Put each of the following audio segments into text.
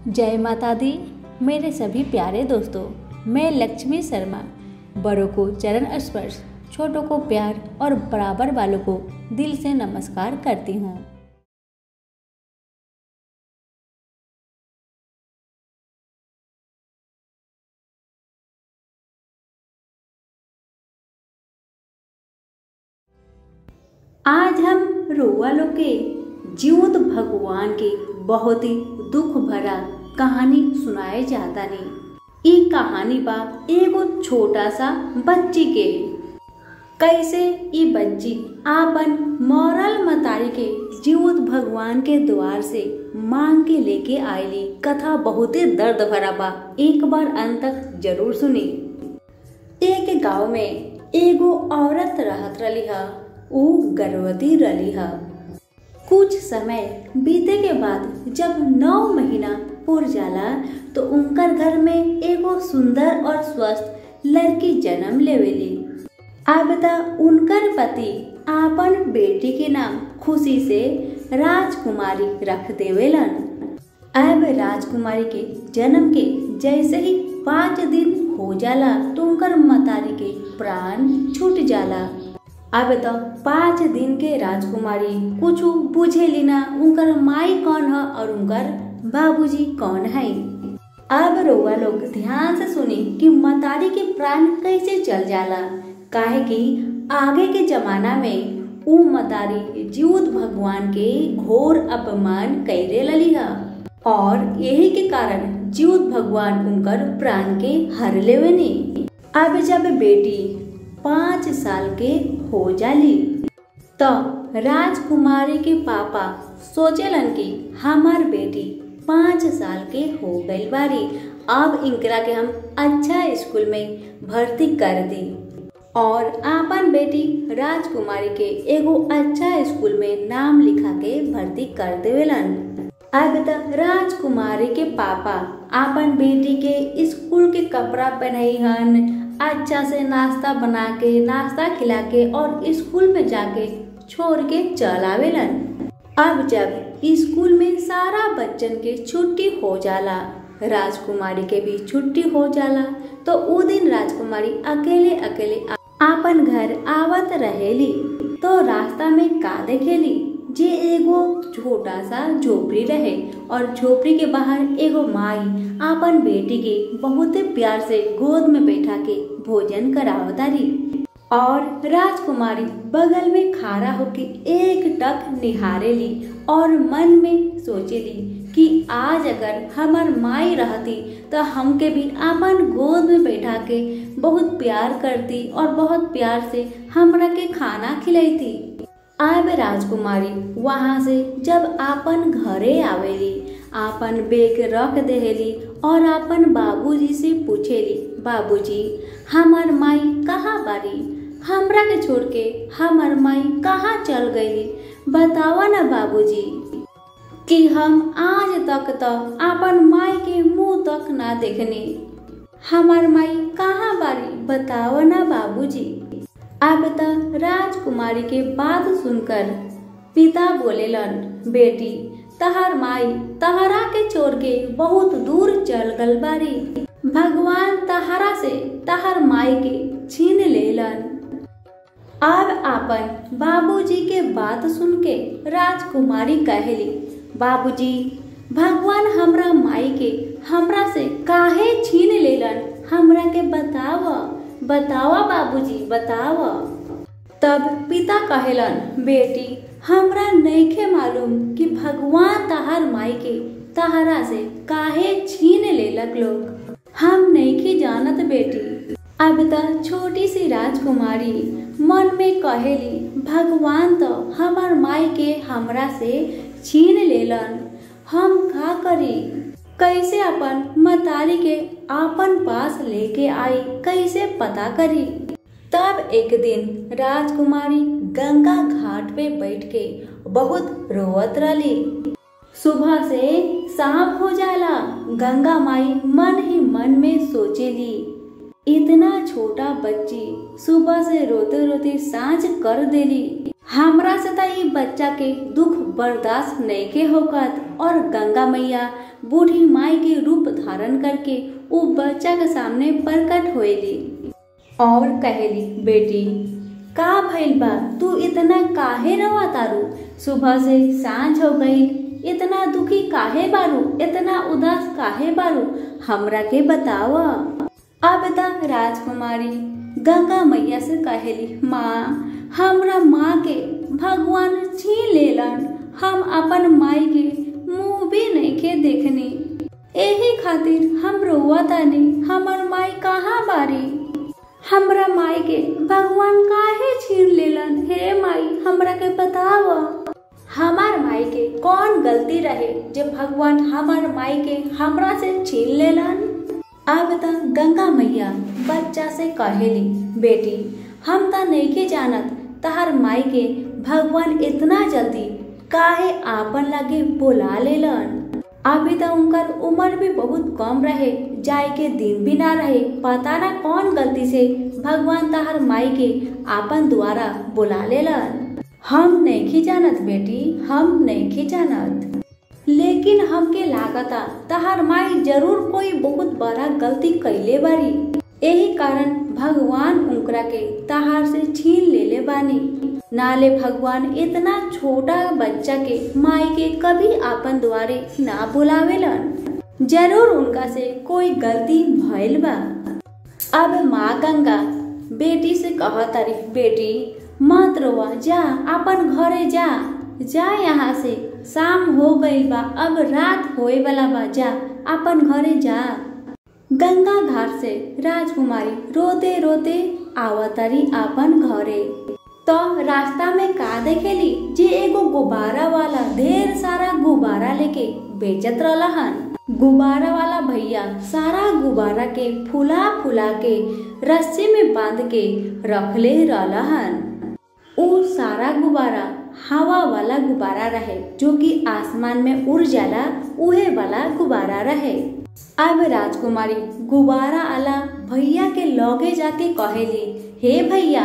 जय माता दी। मेरे सभी प्यारे दोस्तों, मैं लक्ष्मी शर्मा बड़ों को चरण स्पर्श, छोटों को प्यार और बराबर वालों को दिल से नमस्कार करती हूँ। आज हम रोवालों के जीवत भगवान के बहुत ही दुख भरा कहानी सुनाए जाता ने। ई कहानी बा एगो छोटा सा बच्ची के। कैसे ई बच्ची आपन मरल मतारी के जीवत भगवान के द्वार से मांग के लेके आईली। कथा बहुत ही दर्द भरा बा, एक बार अंत तक जरूर सुनी। एक गांव में एगो औरत रहत रही है। वो गर्भवती रही है। कुछ समय बीते के बाद जब 9 महीना पूर जाला तो उनकर घर में एगो सुंदर और स्वस्थ लड़की जन्म लेवेली। अब तक उनकर पति आपन बेटी के नाम खुशी से राजकुमारी रख देवेलन। अब राजकुमारी के जन्म के जैसे ही 5 दिन हो जाला तो उनकर मतारी के प्राण छूट जाला। अब तो 5 दिन के राजकुमारी कुछ बुझेली ना उनकर माई कौन है और उनकर बाबूजी कौन है। अब रउआ लोग ध्यान से सुनी कि मतारी के प्राण कैसे चल जाला। काहे कि आगे के जमाना में ऊ मतारी जीवत भगवान के घोर अपमान कैरे लली है और यही के कारण जीवत भगवान उनकर प्राण के हर लेवनी। अब जब बेटी 5 साल के हो जाली तो राजकुमारी के पापा सोचलन कि हमार बेटी 5 साल के हो गई बारी, अब इनकरा के हम अच्छा स्कूल में भर्ती कर दी और आपन बेटी राजकुमारी के एगो अच्छा स्कूल में नाम लिखा के भर्ती कर देवेलन। अब तक राजकुमारी के पापा आपन बेटी के स्कूल के कपड़ा पहनाई हन, अच्छा से नाश्ता बना के नाश्ता खिला के और स्कूल में जाके छोड़ के चल आवेलन। अब जब स्कूल में सारा बच्चन के छुट्टी हो जाला, राजकुमारी के भी छुट्टी हो जाला, तो वो दिन राजकुमारी अकेले अकेले आपन घर आवत रहेली। तो रास्ता में का देखेली जे एगो छोटा सा झोपड़ी रहे और झोपड़ी के बाहर एगो माई आपन बेटी के बहुत प्यार से गोद में बैठा के भोजन करावतारी और राजकुमारी बगल में खड़ा होके एक टक निहारेली और मन में सोचेली कि आज अगर हमार माई रहती तो हमके भी आपन गोद में बैठा के बहुत प्यार करती और बहुत प्यार से हमरा के खाना खिलाती। अब राजकुमारी वहाँ से जब आपन घरे आवेली, आपन बेग रख देली और आपन बाबूजी से पूछेली, बाबूजी हमार माई कहाँ बारी, हमरा के छोड़ के हमार माई कहाँ चल गई, बतावा ना बाबूजी कि हम आज तक तो आपन माई के मुंह तक ना देखनी, हमार माई कहाँ बारी, बतावा ना बाबूजी। अब तक राजकुमारी के बात सुनकर पिता बोलेलन, बेटी तहर माई तहरा के छोड़ के बहुत दूर चल गल बारी, भगवान तहरा से तहर माई के छीन लेलन। अब आपन बाबूजी के बात सुन के राजकुमारी कहली, बाबूजी भगवान हमरा माई के हमरा से काहे छीन लेलन, हमरा के बतावा बतावा बाबूजी बतावा। तब पिता कहेलन, बेटी हमरा नइखे मालूम कि भगवान तहार माई के तहरा से काहे छीन लेलक लोग, हम नइखे जानत बेटी। अब तक छोटी सी राजकुमारी मन में कहेली, भगवान तो हमार माई के हमरा से छीन लेलन, हम का करी, कैसे अपन मतारी के आपन पास लेके आई, कैसे पता करी। तब एक दिन राजकुमारी गंगा घाट पे बैठ के बहुत रोवत रही। सुबह से शाम हो जाला, गंगा माई मन ही मन में सोचेली, इतना छोटा बच्ची सुबह से रोते रोते सांझ कर देली, हमरा से तो ये बच्चा के दुख बर्दाश्त नहीं के होकत और गंगा मैया बूढ़ी माई के रूप धारण करके वो बच्चा के सामने प्रकट होएली और कहेली, बेटी का भइल बा, तू इतना काहे रवा तारू? सुबह से सांझ हो गई, इतना दुखी काहे बारू, इतना उदास काहे बारू, हमरा के बताव। अब तक राजकुमारी गंगा मैया से कहेली, माँ हमरा माँ के भगवान छीन लेलन, हम अपन माई के मुँह भी नहीं के देखनी, यही खातिर हम रोवा तानी, हमर माई कहाँ बारी, हमरा माई के भगवान काहे छीन लेलन, हे माई हमरा के बताव। हमार माई के कौन गलती रहे जब भगवान हमार माई के हमरा से छीन लेलन। अब तक गंगा मैया बच्चा से कहेली, बेटी हम त नइखे जानत तहर माई के भगवान इतना जल्दी काहे आपन लगे बुला लेलन। अभी तो उनकर उम्र भी बहुत कम रहे, जाए के दिन भी ना रहे, पता ना कौन गलती से भगवान तहर माई के आपन द्वारा बुला लेलन। हम नहीं जानत बेटी, हम नहीं जानत, लेकिन हमके लागता तहर माई जरूर कोई बहुत बड़ा गलती कैले बारी, यही कारण भगवान उनकरा के तहार से छीन लेले बानी। नाले भगवान इतना छोटा बच्चा के माई के कभी आपन द्वारे ना बुलावेलन, जरूर उनका से कोई गलती भइल बा। अब माँ गंगा बेटी से कहतारी, बेटी मत रोवा, जा अपन घरे जा, जा यहाँ से, शाम हो गई बा, अब रात होए वाला बा, जा अपन घरे जा। गंगा घाट से राजकुमारी रोते रोते आवतारी अपन घरे, तो रास्ता में का देखेली जे एगो गुब्बारा वाला ढेर सारा गुब्बारा लेके बेचत रहलन। गुब्बारा वाला भैया सारा गुब्बारा के फुला फुला के रस्सी में बांध के रखले रहलन। वो सारा गुब्बारा हवा वाला गुब्बारा रहे, जो कि आसमान में उड़ जाला, उहे वाला गुब्बारा रहे। अब राजकुमारी गुब्बारा वाला भैया के लगे जाके कहेली, हे भैया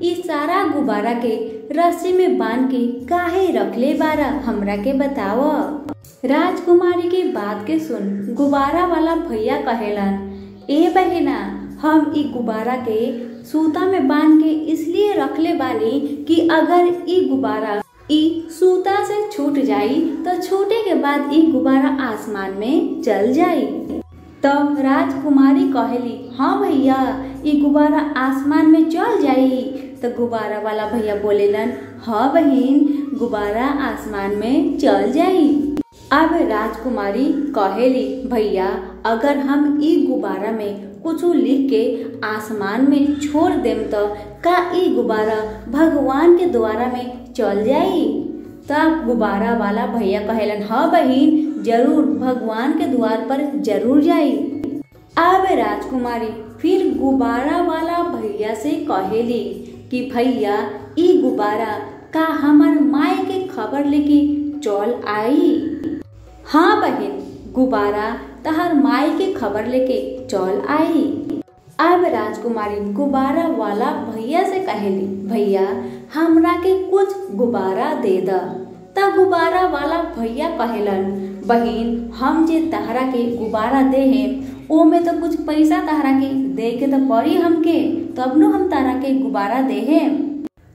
इस सारा गुब्बारा के रस्सी में बांध के काहे रखले बारा, हमरा के बताव। राजकुमारी की बात के सुन गुब्बारा वाला भैया कहेलन, ए बहिना हम ई गुब्बारा के सूता में बांध के इसलिए रखले बानी कि अगर ई गुब्बारा ई सूता से छूट जाई तो छूटे के बाद ई गुब्बारा आसमान में चल जाई। तो राजकुमारी कहेली, हाँ भैया ई गुब्बारा आसमान में चल जाई। तो गुब्बारा वाला भैया बोलेलन, हाँ बहन गुब्बारा आसमान में चल जाई। अब राजकुमारी कहेली, भैया अगर हम ई गुब्बारा में कुछ लिख के आसमान में छोड़ देम तो का ई गुब्बारा भगवान के द्वारा में चल जाई। तब गुब्बारा वाला भैया कहेलन, हाँ बहन जरूर भगवान के द्वार पर जरूर जाई। अब राजकुमारी फिर गुब्बारा वाला भैया से कहेली कि भैया ई गुब्बारा का हमार माई के खबर लेके चल आई। हाँ बहन गुब्बारा तहर माई के खबर लेके चल आई। अब राजकुमारी गुब्बारा वाला भैया से कहेली, भैया हमरा के कुछ गुब्बारा दे द। तब गुब्बारा वाला भैया कहेलन, बहन हम जे तहरा के गुब्बारा दे हैं ओमे तो कुछ पैसा तहरा के दे के तो पड़ी हमके, तब नु हम तहरा के गुब्बारा दे हैं।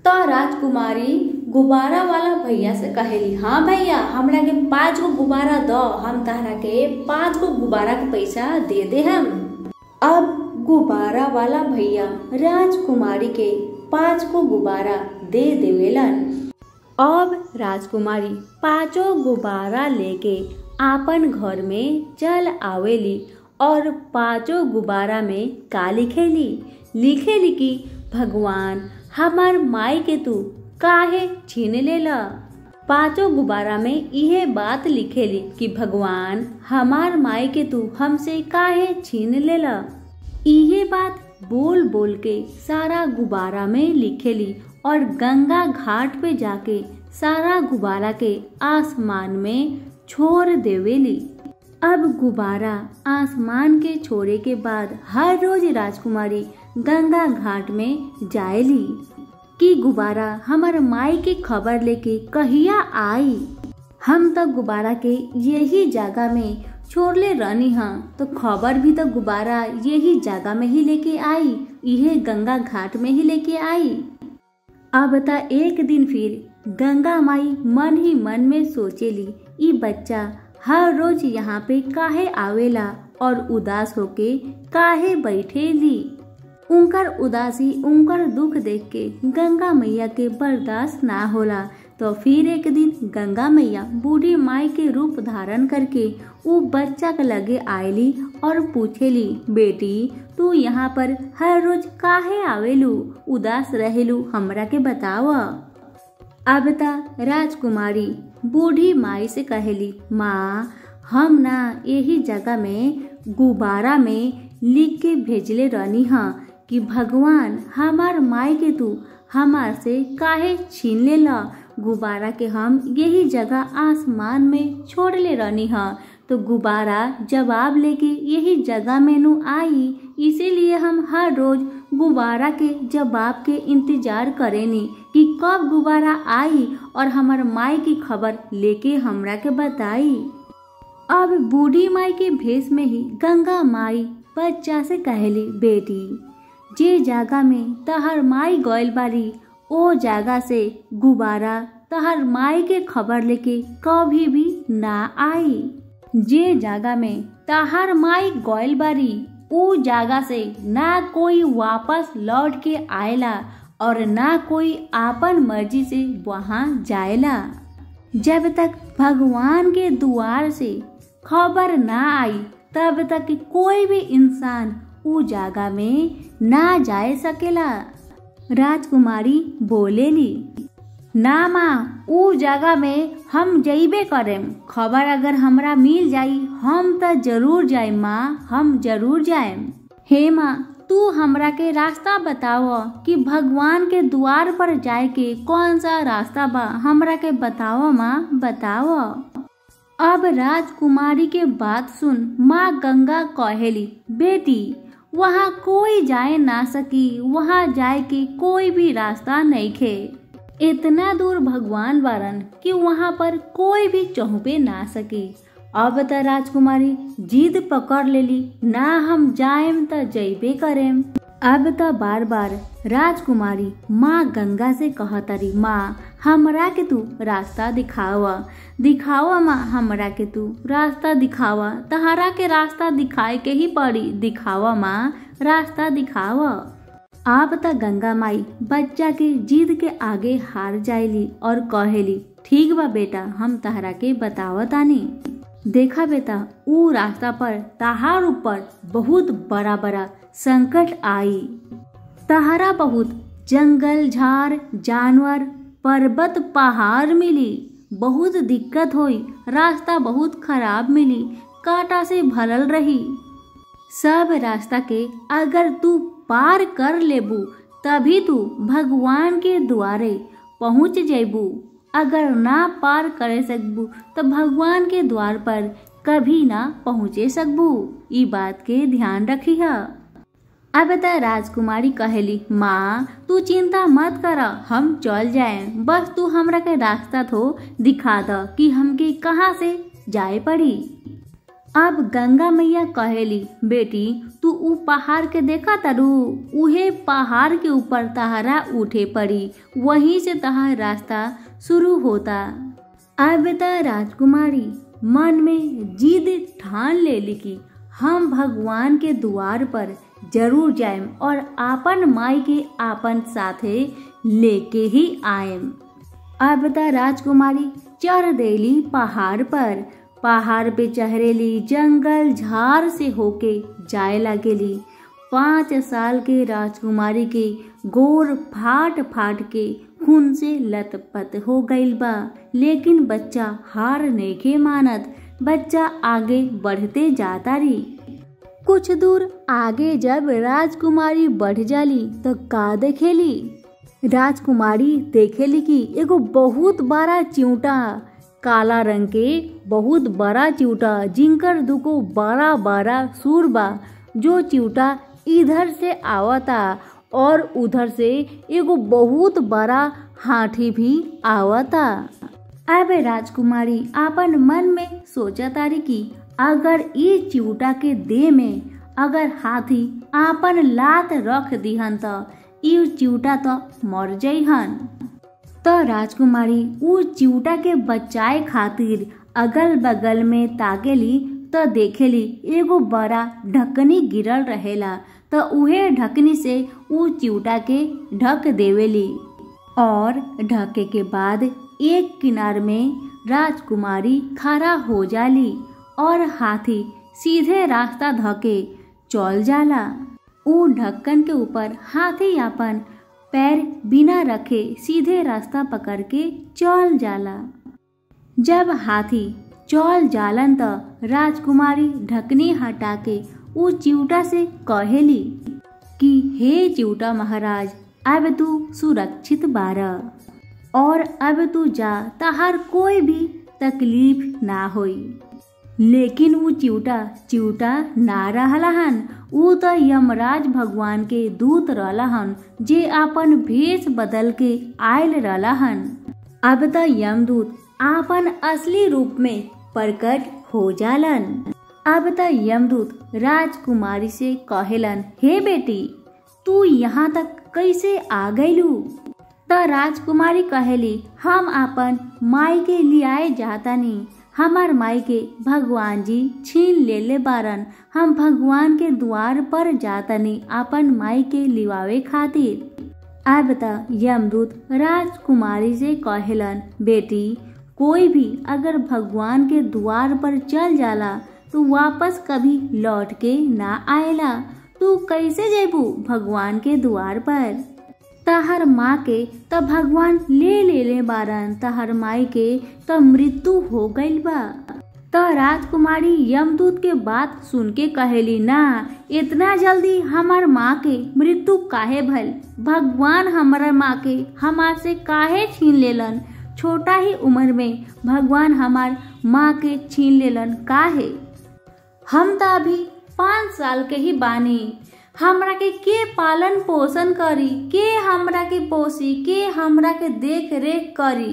तो राजकुमारी गुब्बारा वाला भैया से कहेली, हाँ भैया हमरा के 5 गो गुब्बारा दो, हम तहरा के 5 गो गुब्बारा के पैसा दे दे हम। अब गुब्बारा वाला भैया राजकुमारी के 5 गो गुब्बारा दे देवेलन। अब राजकुमारी 5 गुब्बारा लेके आपन घर में चल आवेली और 5 गुब्बारा में का लिखेली कि भगवान हमार माई के तू काहे छीन लेला। 5 गुब्बारा में यह बात लिखेली कि भगवान हमार माई के तू हमसे काहे छीन लेला। यह बात बोल बोल के सारा गुब्बारा में लिखेली और गंगा घाट पे जाके सारा गुब्बारा के आसमान में छोड़ देवेली। अब गुब्बारा आसमान के छोड़े के बाद हर रोज राजकुमारी गंगा घाट में जाएली कि गुब्बारा हमार माई के खबर लेके कहिया आई। हम तो गुब्बारा के यही जगह में छोड़ले रहनी हाँ तो खबर भी तो गुब्बारा यही जगह में ही लेके आई, यह गंगा घाट में ही लेके आई। अब ता एक दिन फिर गंगा माई मन ही मन में सोचेली, ई बच्चा हर रोज यहाँ पे काहे आवेला और उदास होके काहे बैठेली। उनकर उदासी उनकर दुख देख के गंगा मैया के बर्दाश्त ना होला। तो फिर एक दिन गंगा मैया बूढ़ी माई के रूप धारण करके वो बच्चा के लगे आयली और पूछेली, बेटी तू यहाँ पर हर रोज काहे आवेलू, उदास रहेलू, हमरा के बताव। अब ता राजकुमारी बूढ़ी माई से कहेली, माँ हम ना यही जगह में गुब्बारा में लिख के भेजले रहनी हाँ कि भगवान हमार माई के तू हमार से काहे छीन ले ला। गुब्बारा के हम यही जगह आसमान में छोड़ ले रहनी हाँ तो गुब्बारा जवाब लेके यही जगह में नु आई, इसीलिए हम हर रोज गुब्बारा के जवाब के इंतजार करेनी कि कब गुब्बारा आई और हमार माई की खबर लेके हमरा के बताई। अब बूढ़ी माई के भेष में ही गंगा माई बच्चा से कहली, बेटी जे जगह में तहर माई गइल बारी ओ जगह से गुब्बारा तहर माई के खबर लेके कभी भी ना आई। जे जगह में तहर माई गइल बारी ओ जगह से ना कोई वापस लौट के आएला और ना कोई आपन मर्जी से वहाँ जाएला। जब तक भगवान के द्वार से खबर ना आई तब तक कोई भी इंसान ऊ जगह में ना जाए सकेला। राजकुमारी बोलेली, ना माँ ऊ जगह में हम जइबे करेम, खबर अगर हमरा मिल जाई हम तो जरूर जाएम माँ, हम जरूर जाएम। हे माँ तू हमरा के रास्ता बताओ कि भगवान के द्वार पर जाए के कौन सा रास्ता बा, हमरा के बताओ माँ बताओ। अब राजकुमारी के बात सुन माँ गंगा कहेली, बेटी वहाँ कोई जाए ना सकी, वहाँ जाए के कोई भी रास्ता नहीं खे। इतना दूर भगवान बारन कि वहाँ पर कोई भी चहुपे ना सके। अब त राजकुमारी जिद पकड़ लेली, ना हम जाएम त जइबे करेम। अब त बार बार राजकुमारी माँ गंगा से कहतरी, माँ हमरा के तू रास्ता दिखावा, दिखावा माँ हमरा के तू रास्ता दिखावा, तहरा के रास्ता दिखाए के ही पड़ी, दिखावा माँ रास्ता दिखावा। आप त गंगा माई बच्चा के जिद के आगे हार जाएली और कहेली, ठीक बा बेटा हम तहरा के बतावतानी। देखा बेटा ऊ रास्ता पर तहार ऊपर बहुत बड़ा बड़ा संकट आई, तहरा बहुत जंगल झाड़ जानवर पर्वत पहाड़ मिली, बहुत दिक्कत हुई, रास्ता बहुत खराब मिली, कांटा से भरल रही। सब रास्ता के अगर तू पार कर लेबू तभी तू भगवान के द्वारे पहुँच जेबू, अगर ना पार करे सकबू तो भगवान के द्वार पर कभी ना पहुँचे सकबू, ई बात के ध्यान रखी है। अब त राजकुमारी कहेली, माँ तू चिंता मत कर, हम चल जाए, बस तू हमरा के रास्ता तो दिखा द कि हमके कहाँ से जाए पड़ी। अब गंगा मैया कहेली, बेटी तू ऊ पहाड़ के देखा तारू, उहे पहाड़ के ऊपर तहरा उठे पड़ी, वहीं से तहार रास्ता शुरू होता। अब त राजकुमारी मन में जिद ठान लेली कि हम भगवान के द्वार पर जरूर जाएम और आपन माई के आपन साथे लेके ही आएम। अब त राजकुमारी चढ़ देली पहाड़ पर, पहाड़ पे चढ़ेली, जंगल झाड़ से होके जाए लगेली। 5 साल के राजकुमारी के गोर फाट फाट के खून से लथपथ हो गईल बा, लेकिन बच्चा हार नइखे मानत, बच्चा आगे बढ़ते जाता रही। कुछ दूर आगे जब राजकुमारी बढ़ जाली तो का देखेली, राजकुमारी देखेली कि एगो बहुत बड़ा चिऊटा, काला रंग के बहुत बड़ा चिऊटा, जिनकर दुगो बड़ा बड़ा सूर बा, जो चिऊटा इधर से आवता और उधर से एगो बहुत बड़ा हाथी भी आवता। अब राजकुमारी अपन मन में सोचा तारी कि अगर ये चिउटा के देह में अगर हाथी आपन लात रख दिहन त ई चिउटा तो मर जइहन। तो राजकुमारी उ चिउटा के बचाए खातिर अगल बगल में ताकेली तो देखेली एगो बड़ा ढकनी गिरल रहेला। तो उहे ढकनी से उ चिउटा के ढक देवेली और ढके के बाद एक किनार में राजकुमारी खड़ा हो जाली और हाथी सीधे रास्ता धके चल जाला। उ ढक्कन के ऊपर हाथी अपन पैर बिना रखे सीधे रास्ता पकड़ के चल जाला। जब हाथी चल जालन त राजकुमारी ढकनी हटा के उ चिउटा से कहेली कि हे चिउटा महाराज, अब तू सुरक्षित बारा और अब तू जा, तहार कोई भी तकलीफ ना होई। लेकिन वो चिउटा ना रहलहन, उ तो यमराज भगवान के दूत रहलहन जे आपन भेष बदल के आयल रहलहन। अब तो यमदूत आपन असली रूप में प्रकट हो जालन। अब तो यमदूत राजकुमारी से कहेलन, हे बेटी, तू यहाँ तक कैसे आ गईलू? तो राजकुमारी कहेली, हम आपन माई के लियाए जातानी। हमार माई के भगवान जी छीन लेले बारन। हम भगवान के द्वार पर जातानी आपन माई के लिवावे खातिर। अब त यमदूत राजकुमारी से कहेलन, बेटी, कोई भी अगर भगवान के द्वार पर चल जाला तो वापस कभी लौट के ना आएला। तू कैसे जेबू भगवान के द्वार पर? तहर माँ के तो भगवान ले बारन, तहर माई के तो मृत्यु हो गईल बा। तो राजकुमारी यमदूत के बात सुन के कहेली, ना, इतना जल्दी हमार माँ के मृत्यु काहे भल? भगवान हमार माँ के हमार से काहे छीन लेलन? छोटा ही उम्र में भगवान हमार माँ के छीन लेलन काहे? हम तो अभी 5 साल के ही बानी। हमरा के पालन पोषण करी, के हमरा के पोसी, के हमरा के देख रेख करी?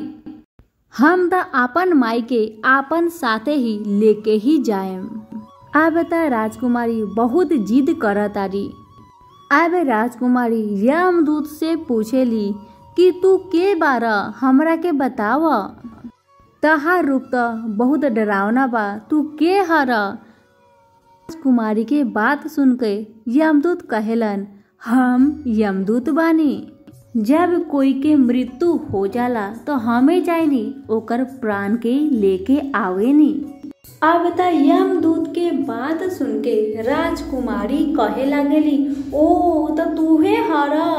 हम तो आपन माई के आपन साथे ही लेके ही जाएम। अब त राजकुमारी बहुत जिद करतारी। अब राजकुमारी यमदूत से पूछेली कि तू के बारा, हमरा के बताव। तहार रूप तो बहुत डरावना बा, तू के हरा? राजकुमारी के बात सुन के यमदूत कहेलन, हम यमदूत बानी। जब कोई के मृत्यु हो जाला तो हमें जाइनी ओकर प्राण के लेके आवेनी। अब त यमदूत के बात सुन के राजकुमारी कहे लागेली, ओ तो तूहे हरा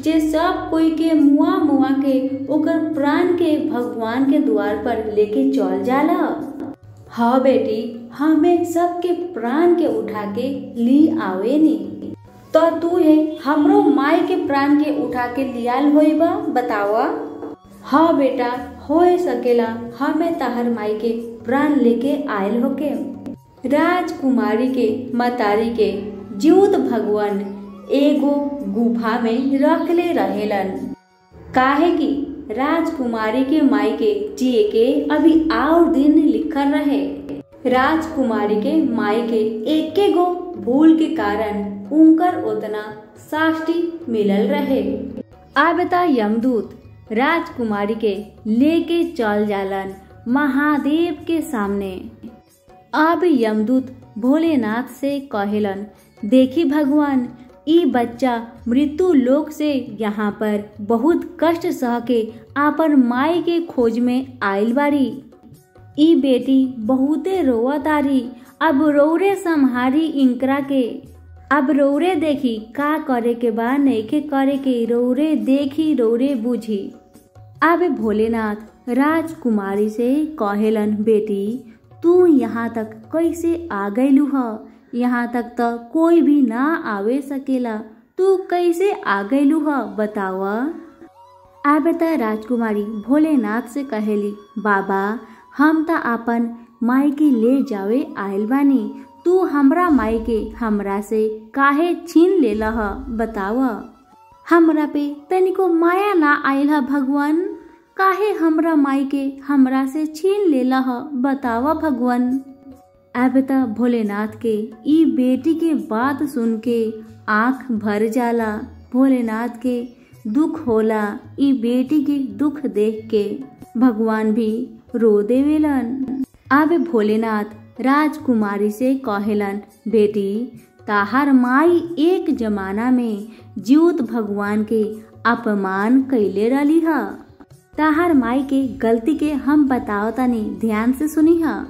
जे सब कोई के मुआ के ओकर प्राण के भगवान के द्वार पर लेके चल जाला। हाँ बेटी, हमें सबके प्राण के उठा के ली आवेनी। तो तू है हमरो माई के प्राण के उठा के लियाल होई बा, बतावा? हाँ बेटा, हो सकेला हमें तहर माई के प्राण लेके आयल होके। राजकुमारी के मतारी के जीवित भगवान एगो गुफा में रखले रहेलन, काहे कि राजकुमारी के माई के जिए के अभी और दिन लिखल रहे। राजकुमारी के माई के एके गो भूल के कारण उनकर उतना शास्ति मिलल रहे। अब त यमदूत राजकुमारी के लेके चल जालन महादेव के सामने। अब यमदूत भोलेनाथ से कहेलन, देखी भगवान, ई बच्चा मृत्यु लोक से यहाँ पर बहुत कष्ट सह के आपन माई के खोज में आइल बाड़ी। ई बेटी बहुते रोवतारी, अब रौरे संहारी इंकरा के। अब रौरे देखी का करे के बा, नइखे करे के, रौरे देखी रौरे बुझी। अब भोलेनाथ राजकुमारी से कहेलन, बेटी, तू यहाँ तक कैसे आ गईलू ह? यहाँ तक तो कोई भी ना आवे सकेला, तू कैसे आ गईलू ह, बतावा? अब त राजकुमारी भोलेनाथ से कहेली, बाबा, हम त आपन माई के ले जावे आयल बानी। तू हमरा माई के हमरा से काहे छीन लेला ह, बतावा? हमरा पे तनिको माया ना आयल ह भगवान, काहे हमरा माई के हमरा से छीन लेला ह, बतावा भगवान? अब त भोलेनाथ के ई बेटी के बात सुन के आँख भर जाला। भोलेनाथ के दुख होला ई बेटी के दुख देख के। भगवान भी रो देवेलन। अब भोलेनाथ राजकुमारी से कहेलन, बेटी ताहार माई एक जमाना में जीवत भगवान के अपमान कैले रही ह। ताहार माई के गलती के हम बताओ तनी, ध्यान से सुनी ह।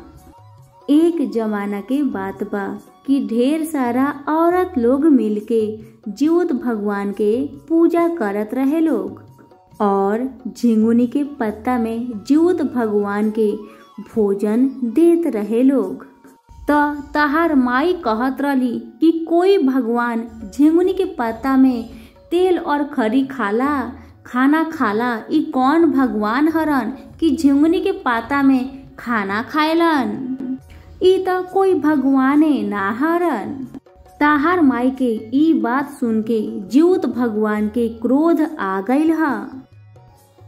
एक जमाना के बात बा कि ढेर सारा औरत लोग मिलके जीवत भगवान के पूजा करत रहे लोग और झिंगुनी के पत्ता में जीवत भगवान के भोजन देत रहे लोग। ताहार माई कहत रही कि कोई भगवान झिंगुनी के पत्ता में तेल और खरी खाना खाला। ई कौन भगवान हरन कि झिंगुनी के पत्ता में खाना खाएलन? ई त कोई भगवाने ना हरन। ताहार माई के ई बात सुन के जीवत भगवान के क्रोध आ गईल ह।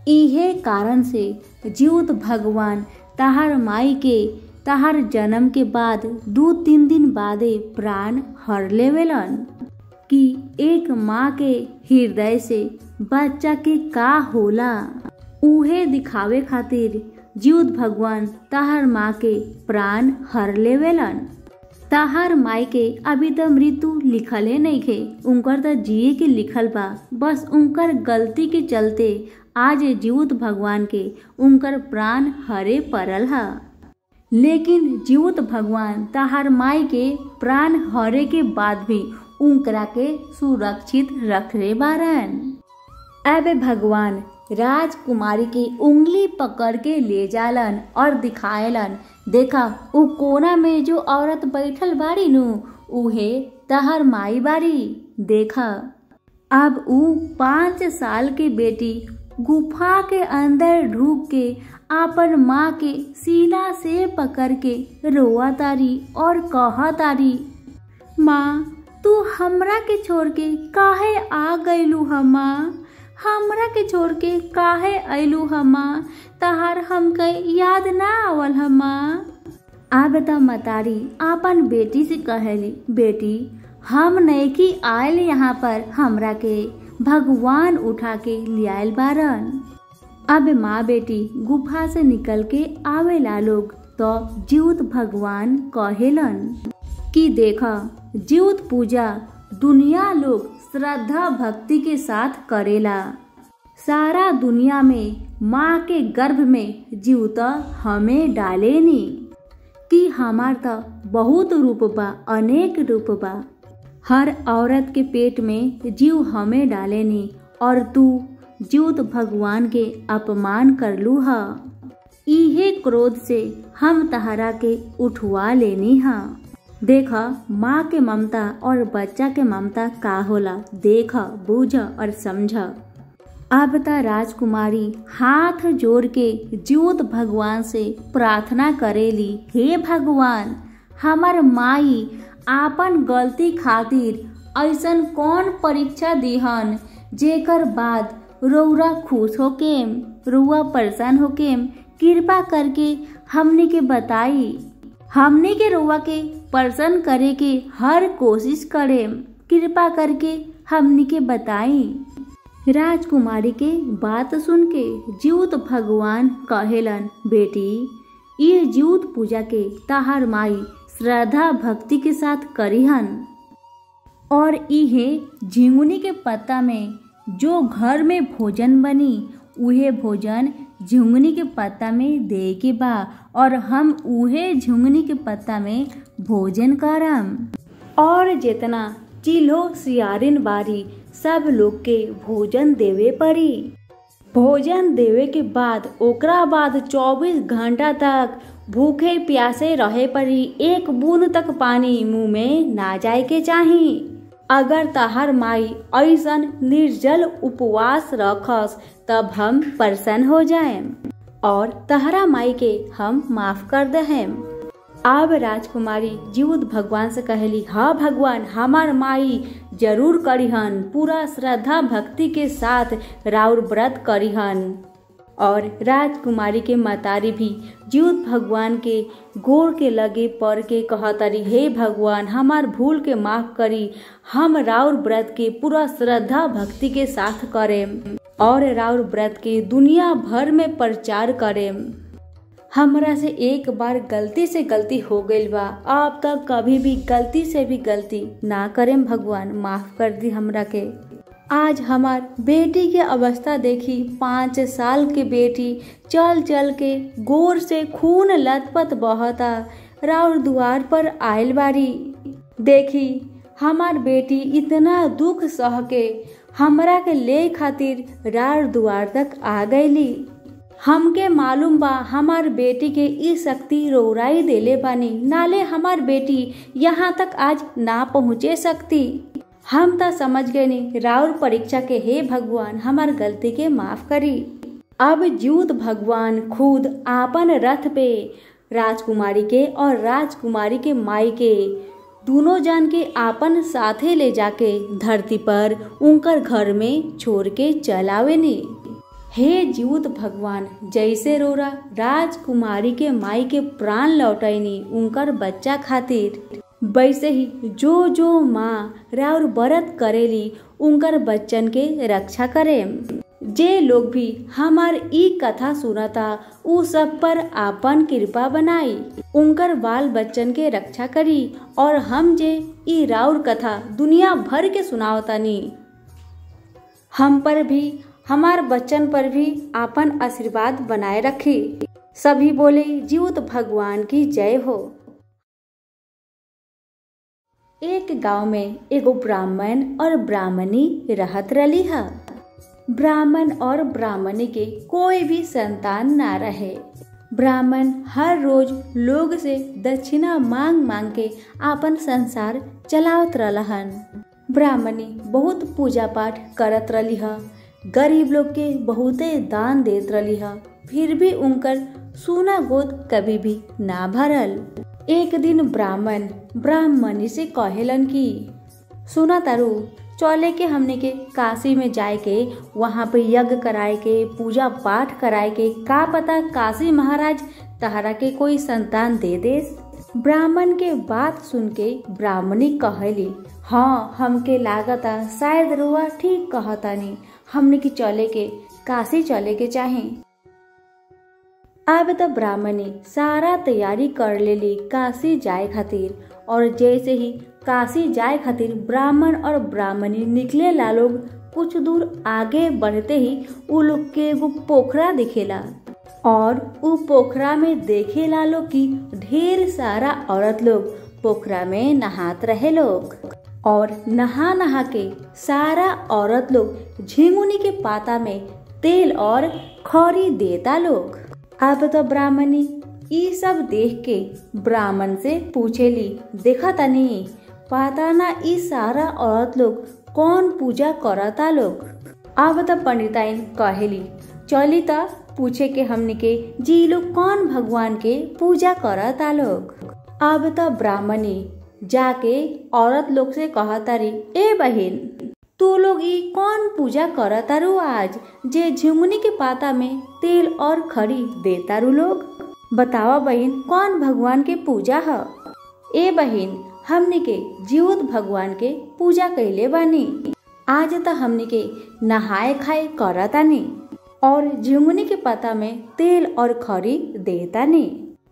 इहे कारण से जीवत भगवान ताहार माई के ताहार जन्म के बाद 2-3 दिन बादे प्राण हर लेवेलन कि एक माँ के हृदय से बच्चा के का होला उहे दिखावे खातिर जीवत भगवान ताहार माँ के प्राण हर लेवेलन। ताहार माई के अभी त मृत्यु लिखले नइखे, उनकर त जिए के लिखल बा। बस उनकर गलती के चलते आज जीवत भगवान के उनकर प्राण हरे पड़ल ह। लेकिन जीवत भगवान ताहार माई के प्राण हरे के बाद भी उनकरा के सुरक्षित रखले बारन। अब भगवान राजकुमारी की उंगली पकड़ के ले जालन और दिखाएलन, देखा उ कोना में जो औरत बैठल बाड़ी नु उहे ताहार माई बाड़ी। देखा अब उ 5 साल के बेटी गुफा के अंदर ढूक के आपन माँ के सीना से पकड़ के रोआ तारी और कहा तारी, माँ तू हमरा के छोड़ के काहे आ गईलू ह माँ? हमरा के छोड़ के काहे अइलू ह माँ? तहार हमके याद ना आवल ह माँ? अब त मतारी आपन बेटी से कहली, बेटी हम नइकी आयल यहाँ पर, हमरा के भगवान उठा के लियाल बारन। अब माँ बेटी गुफा से निकल के आवेला लोग तो जीवत भगवान कहेलन कि देखा जीवत पूजा दुनिया लोग श्रद्धा भक्ति के साथ करेला। सारा दुनिया में माँ के गर्भ में जीवत हमें डालेनी कि हमार त बहुत रूप बा, अनेक रूप बा। हर औरत के पेट में जीव हमें डालेनी और तू जीवत भगवान के अपमान करलू ह। इहे क्रोध से हम तहरा के उठवा लेनी ह। देखा माँ के ममता और बच्चा के ममता का होला, देख बूझ और समझ। अब त राजकुमारी हाथ जोड़ के जीवत भगवान से प्रार्थना करेली, हे भगवान हमार माई आपन गलती खातिर ऐसन कौन परीक्षा दिहन जेकर बाद रउरा खुश होकेम, रउआ परेशान होकेम, कृपा करके हमने के बताई। हमने के रउआ के प्रसन्न करे के हर कोशिश करेम, कृपा करके हमने के बताई। राजकुमारी के बात सुन के जीवत भगवान कहेलन, बेटी ये जीवत पूजा के ताहार माई श्रद्धा भक्ति के साथ करिहन और इहे झिंगुनी के पत्ता में जो घर में भोजन बनी उहे भोजन झिंगुनी के पत्ता में दे के बा और हम उहे झिंगुनी के पत्ता में भोजन करम। और जितना चिल्हो सियारिन बारी सब लोग के भोजन देवे पड़ी। भोजन देवे के बाद ओकरा बाद 24 घंटा तक भूखे प्यासे रहे पड़ी। एक बूंद तक पानी मुंह में ना जाए के चाही। अगर तहार माई ऐसन निर्जल उपवास रखस तब हम प्रसन्न हो जाएम और तहरा माई के हम माफ कर देहेम। अब राजकुमारी जीवत भगवान से कहली, हाँ भगवान हमार माई जरूर करिहन, पूरा श्रद्धा भक्ति के साथ राउर व्रत करिहन। और राजकुमारी के मातारी भी जीउत भगवान के गोड़ के लगे पड़ के कहतरी, हे भगवान हमार भूल के माफ करी, हम राउर व्रत के पूरा श्रद्धा भक्ति के साथ करेम और राउर व्रत के दुनिया भर में प्रचार करेम। हमरा से एक बार गलती से गलती हो गई बा, आप तक कभी भी गलती से भी गलती ना करें, भगवान माफ कर दी हमरा के। आज हमार बेटी के अवस्था देखी, 5 साल की बेटी चल चल के गोर से खून लथपथ बहता, राउर द्वार पर आयल बारी। देखी हमार बेटी इतना दुख सह के हमरा के ले खातिर राउर द्वार तक आ गईली। हमके मालूम बा हमार बेटी के ई शक्ति रौराई देले बानी, नाले हमार बेटी यहाँ तक आज ना पहुँचे सकती। हम तो समझ गए नी राउर परीक्षा के, हे भगवान हमार गलती के माफ करी। अब जीउत भगवान खुद आपन रथ पे राजकुमारी के और राजकुमारी के माई के दोनों जान के आपन साथे ले जाके धरती पर उनकर घर में छोड़ के चलावे नी। हे जीउत भगवान, जैसे रोरा राजकुमारी के माई के प्राण लौटैनी उनकर बच्चा खातिर, वैसे ही जो जो माँ राउर व्रत करेली उनकर बच्चन के रक्षा करे। जे लोग भी हमार ई कथा सुनता उ सब पर आपन कृपा बनाई, उनकर बाल बच्चन के रक्षा करी और हम जे ई राउर कथा दुनिया भर के सुनावतानी, हम पर भी हमार बच्चन पर भी आपन आशीर्वाद बनाए रखी। सभी बोले जीउत भगवान की जय हो। एक गांव में एगो ब्राह्मण और ब्राह्मणी रहत रही है। ब्राह्मण और ब्राह्मणी के कोई भी संतान ना रहे। ब्राह्मण हर रोज लोग से दक्षिणा मांग मांग के आपन संसार चलावत रहन। ब्राह्मणी बहुत पूजा पाठ करत रही है, गरीब लोग के बहुते दान देत रही है, फिर भी उनकर सूना गोद कभी भी ना भरल। एक दिन ब्राह्मण ब्राह्मणी से कहेलन कि सुना तारू, चले के हमने के काशी में जाए के, वहाँ पे यज्ञ कराए के, पूजा पाठ कराए के, का पता काशी महाराज तहरा के कोई संतान दे दे। ब्राह्मण के बात सुन के ब्राह्मणी कहली, हाँ हमके लागता शायद रुआ ठीक कहतानी, हमने की चले के काशी चले के चाहे। अब तो ब्राह्मणी सारा तैयारी कर लेली काशी जाए खातिर, और जैसे ही काशी जाए खातिर ब्राह्मण और ब्राह्मणी निकले ला लोग, कुछ दूर आगे बढ़ते ही उ लोग के एगो पोखरा दिखेला और उ पोखरा में देखे ला लोग कि ढेर सारा औरत लोग पोखरा में नहात रहे लोग, और नहा नहा के सारा औरत लोग झिंगुनी के पाता में तेल और खौरी देता लोग। अब तो ब्राह्मणी ई सब देख के ब्राह्मण से पूछेली, देखा तनी पता ना ई सारा औरत लोग कौन पूजा करता लोग। अब तो पंडिताइन कहेली, चली ता पूछे के हमने के जी लोग कौन भगवान के पूजा करता लोग। अब तो ब्राह्मणी जाके औरत लोग से कहतारी, ए बहिन तू लोग ई कौन पूजा करतारू आज, जे झिंगुनी के पाता में तेल और खड़ी देतारू लोग, बतावा बहिन कौन भगवान के पूजा है। ए बहिन हमने के जीउत भगवान के पूजा कैले बानी, आज तो हमने के नहाए खाए करतानी और झिंगुनी के पाता में तेल और खड़ी देतानी,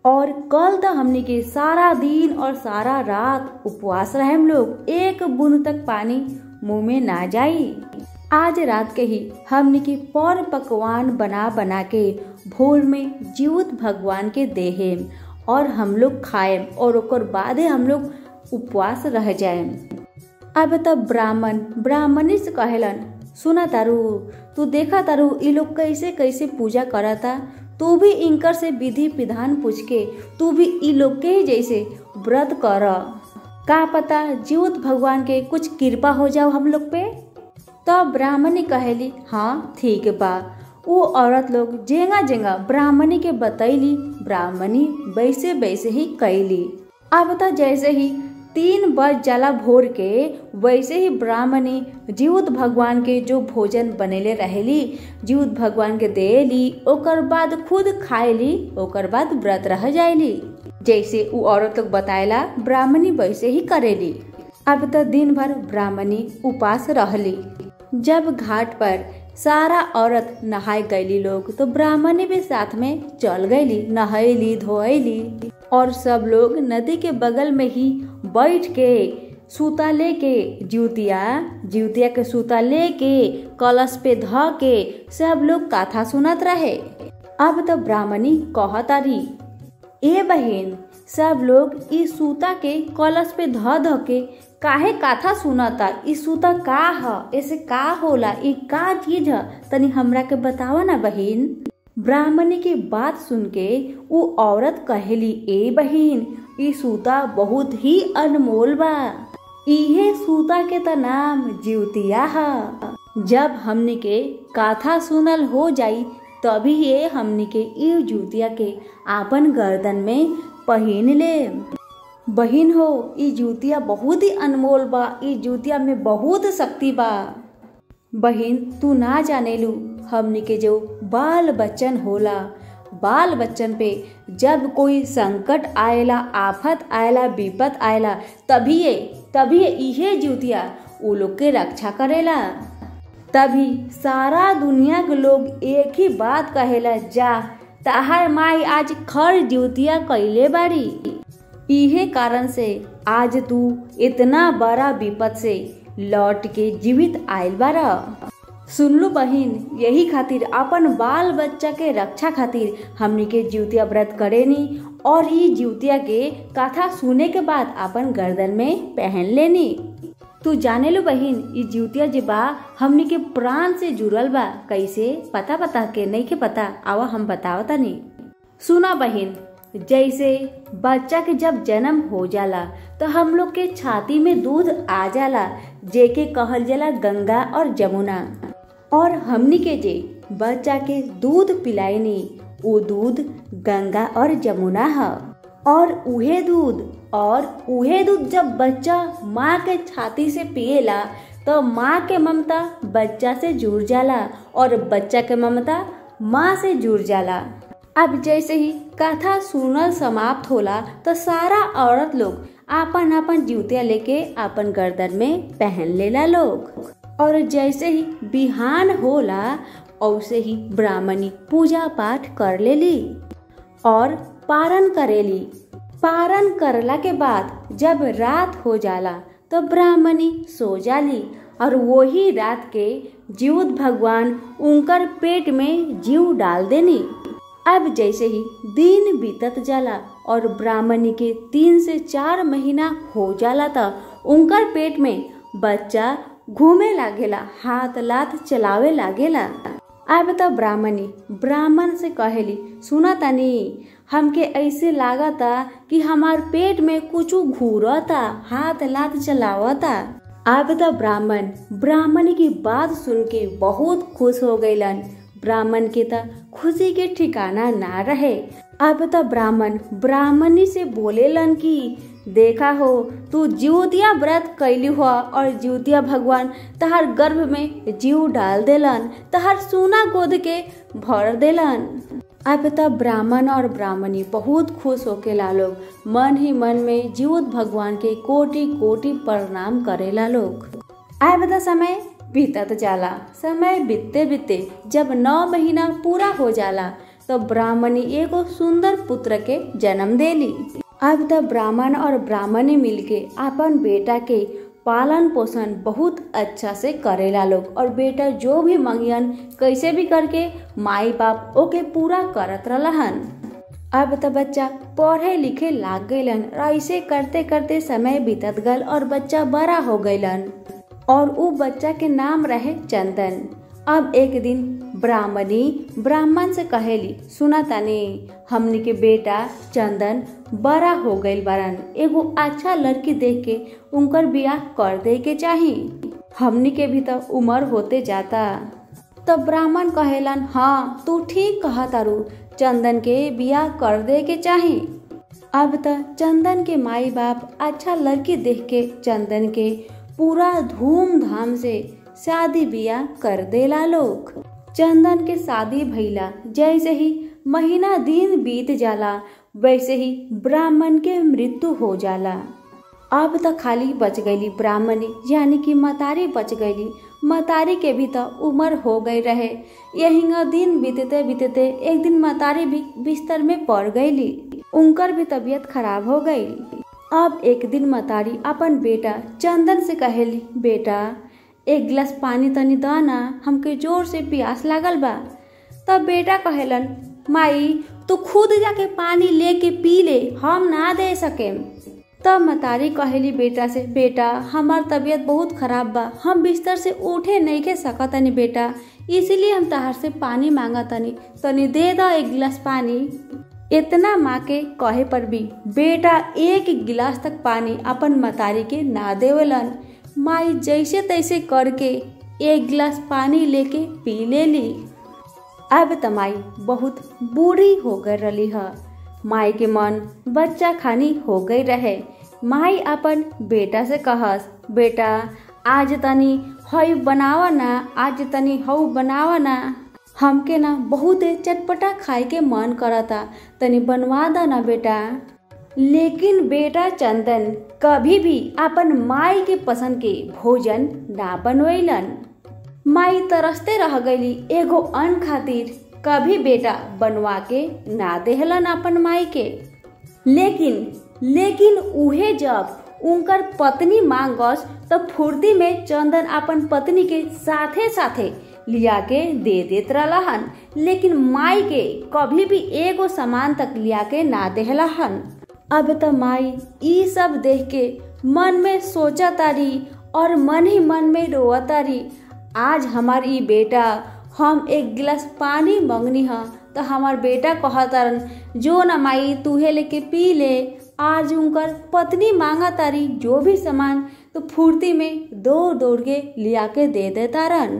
और कल तो हमने के सारा दिन और सारा रात उपवास रहे हम लोग, एक बूंद तक पानी मुंह में ना जाई। आज रात के ही हमने के पर पकवान बना बना के भोर में जीउत भगवान के देहेम और हम लोग खाएम, और ओकर बादे हम लोग उपवास रह जाएम। अब तब ब्राह्मण ब्राह्मणी से कहेलन, सुना तारू तू देखा तारू ये लोग कैसे कैसे पूजा करता, तू भी इनकर से विधि विधान पूछ के तू भी ई लोग के जैसे व्रत कर, का पता जीउत भगवान के कुछ कृपा हो जाओ हम लोग पे। तो ब्राह्मणी कहेली, हाँ ठीक बा। वो औरत लोग जेंगा जेंगा ब्राह्मणी के बतैली, ब्राह्मणी वैसे वैसे ही कैली। अब तो जैसे ही 3 बज जाला भोर के, वैसे ही ब्राह्मणी जीउत भगवान के जो भोजन बनेले रहेली जीउत भगवान के देली, ओकर बाद खुद खाएली, ओकर बाद व्रत रह जाएली। जैसे उ औरत लोग बताएला ब्राह्मणी वैसे ही करेली। अब तो दिन भर ब्राह्मणी उपास रहली। जब घाट पर सारा औरत नहाए गईली लोग, तो ब्राह्मणी भी साथ में चल गईली, नहाएली धोएली। और सब लोग नदी के बगल में ही बैठ के सूता लेके जिउतिया के सूता लेके कलश पे ध के सब लोग कथा सुनत रहे। अब तो ब्राह्मणी कहतारी, ए बहन, सब लोग इस सूता के कलश पे ध के काहे कथा सुनता? ई सूता का ह? ऐसे का होला? ई का चीज ह? तनी हमरा के बतावा ना बहिन। ब्राह्मणी की बात सुन के उ औरत कहेली, ए बहिन, ई सूता बहुत ही अनमोल बा। इहे सूता के त नाम जिउतिया ह। जब हमनी के कथा सुनल हो जाई तभी ये हमनी के ई जिउतिया के आपन गर्दन में पहिन ले। बहिन हो, ई जिउतिया बहुत ही अनमोल बा, ई जिउतिया में बहुत शक्ति बा। बहिन, तू ना जानेलू, हमनी के जो बाल बच्चन होला, बाल बच्चन पे जब कोई संकट आएला, आफत आएला, विपत आएला, तभी इहे जिउतिया उ लोग के रक्षा करेला। तभी सारा दुनिया के लोग एक ही बात कहेला, जा ताहर माई आज खर जिउतिया कइले बाड़ी। इहे कारण से आज तू इतना बड़ा विपद से लौट के जीवित आयल बारा। सुनलू बहिन, यही खातिर अपन बाल बच्चा के रक्षा खातिर हमनी के जिउतिया व्रत करेनी और ही जिउतिया के कथा सुने के बाद अपन गर्दन में पहन लेनी। तू जाने लो बहिन, ई जिउतिया जे बा हमनी के प्राण से जुड़ल बा। कैसे? पता के नहीं के पता, आवा हम बतावता नहीं। सुना बहिन, जैसे बच्चा के जब जन्म हो जाला तो हम लोग के छाती में दूध आ जाला, जेके कहल जाला गंगा और जमुना। और हमनी के जे बच्चा के दूध पिलाइनी, वो दूध गंगा और जमुना है। और उहे दूध जब बच्चा माँ के छाती से पिएला तो माँ के ममता बच्चा से जुड़ जाला और बच्चा के ममता माँ से जुड़ जाला। अब जैसे ही कथा सुनल समाप्त होला तो सारा औरत लोग आपन आपन जिउतिया लेके आपन गर्दन में पहन लेला लोग। और जैसे ही बिहान होला वैसे ही ब्राह्मणी पूजा पाठ कर लेली और पारण करेली। पारण करला के बाद जब रात हो जाला तो ब्राह्मणी सो जाली और वही रात के जीउत भगवान उनकर पेट में जीव डाल देनी। अब जैसे ही दिन बीतत जाला और ब्राह्मणी के 3 से 4 महीना हो जाला तो उनकर पेट में बच्चा घूमे लागेला, हाथ लात चलावे लागेला। अब तो ब्राह्मणी ब्राह्मण से कहेली, सुना तनी, हमके ऐसे लागता कि हमार पेट में कुछ घूरता, हाथ लात चलावता। अब तो ब्राह्मणी की बात सुन के बहुत खुश हो गईलन। ब्राह्मण के तो खुशी के ठिकाना ना रहे। अब तो ब्राह्मणी से बोलेलन कि देखा हो, तू जिउतिया व्रत कैली हुआ और जिउतिया भगवान तहार गर्भ में जीव डाल देलन, तहार सोना गोद के भर देलन। अब तब ब्राह्मण और ब्राह्मणी बहुत खुश होके ला लोग, मन ही मन में जीउत भगवान के कोटि कोटि प्रणाम करेला लोग। अब तो समय बीतत जाला। समय बीतते बीतते जब 9 महीना पूरा हो जाला तो ब्राह्मणी एगो सुंदर पुत्र के जन्म देली। अब तब ब्राह्मण और ब्राह्मणी मिलके अपन बेटा के पालन पोषण बहुत अच्छा से करेला लोग और बेटा जो भी मंगियन कैसे भी करके माई बाप ओके पूरा करत रहलन। अब तो बच्चा पढ़े लिखे लाग गईलन। ऐसे करते करते समय बीतत गल और बच्चा बड़ा हो गईलन और वो बच्चा के नाम रहे चंदन। अब एक दिन ब्राह्मणी ब्राह्मण से कहेली, सुना तानी, हमनी के बेटा चंदन बड़ा हो गईल बारन, एगो अच्छा लड़की देख के उनकर बियाह कर दे के चाही, हमनी के भी तो उम्र होते जाता। तो ब्राह्मण कहेलन, हाँ तू ठीक कहा तारू, चंदन के बियाह कर दे के चाही। अब त चंदन के माई बाप अच्छा लड़की देख के चंदन के पूरा धूमधाम से शादी बियाह कर देला लोग। चंदन के शादी भइला जैसे ही महीना दिन बीत जाला वैसे ही ब्राह्मण के मृत्यु हो जाला। अब त खाली बच गईली ब्राह्मणी यानी कि मतारी बच गईली। मतारी के भी तो उम्र हो गई रहे। यही दिन बीतते बीतते एक दिन मतारी भी बिस्तर में पड़ गईली। उनकर भी तबीयत खराब हो गई। अब एक दिन मतारी अपन बेटा चंदन से कहेली, बेटा एक गिलास पानी तनी द ना, हमके जोर से प्यास लागल बा। तब बेटा कहेलन, माई तू खुद जाके पानी लेके पी ले, हम ना दे सके। तब मतारी कहेली बेटा से, बेटा हमार तबीयत बहुत खराब बा, हम बिस्तर से उठे नहीं के सकतनी बेटा, इसीलिए हम तहार से पानी मांगा तनी दे दो एक गिलास पानी। इतना माँ के कहे पर भी बेटा एक गिलास तक पानी अपन मतारी के ना देवेलन। माई जैसे तैसे करके एक गिलास पानी लेके पी लेली। अब तमाई बहुत बूढ़ी हो गई रही है। माई के मन बच्चा खानी हो गई रहे। माई अपन बेटा से कहस, बेटा आज तनी हई बनावा ना, आज तनी हऊ बनावा ना, हमके ना बहुत चटपटा खाए के मन करता, तनी बनवा दा ना बेटा। लेकिन बेटा चंदन कभी भी अपन माई के पसंद के भोजन ना बनवेलन। माई तरसते रह गईली एगो अन्न खातिर, कभी बेटा बनवा के ना देहलन अपन माई के। लेकिन उहे जब उनकर पत्नी मांगस तो फुर्ती में चंदन अपन पत्नी के साथे साथे लिया के दे देत रहलन। लेकिन माई के कभी भी एगो सामान तक लिया के ना देहलन। अब तो माई ई सब देख के मन में सोचा तारी और मन ही मन में रोआ तारी, आज हमार ई बेटा हम एक गिलास पानी मंगनी है तो हमार बेटा कहतारन जो न माई तूहे लेके पी ले। आज उनकर पत्नी मांगा तारी जो भी सामान तो फुर्ती में दौड़ दौड़ के लिया के दे देतारन।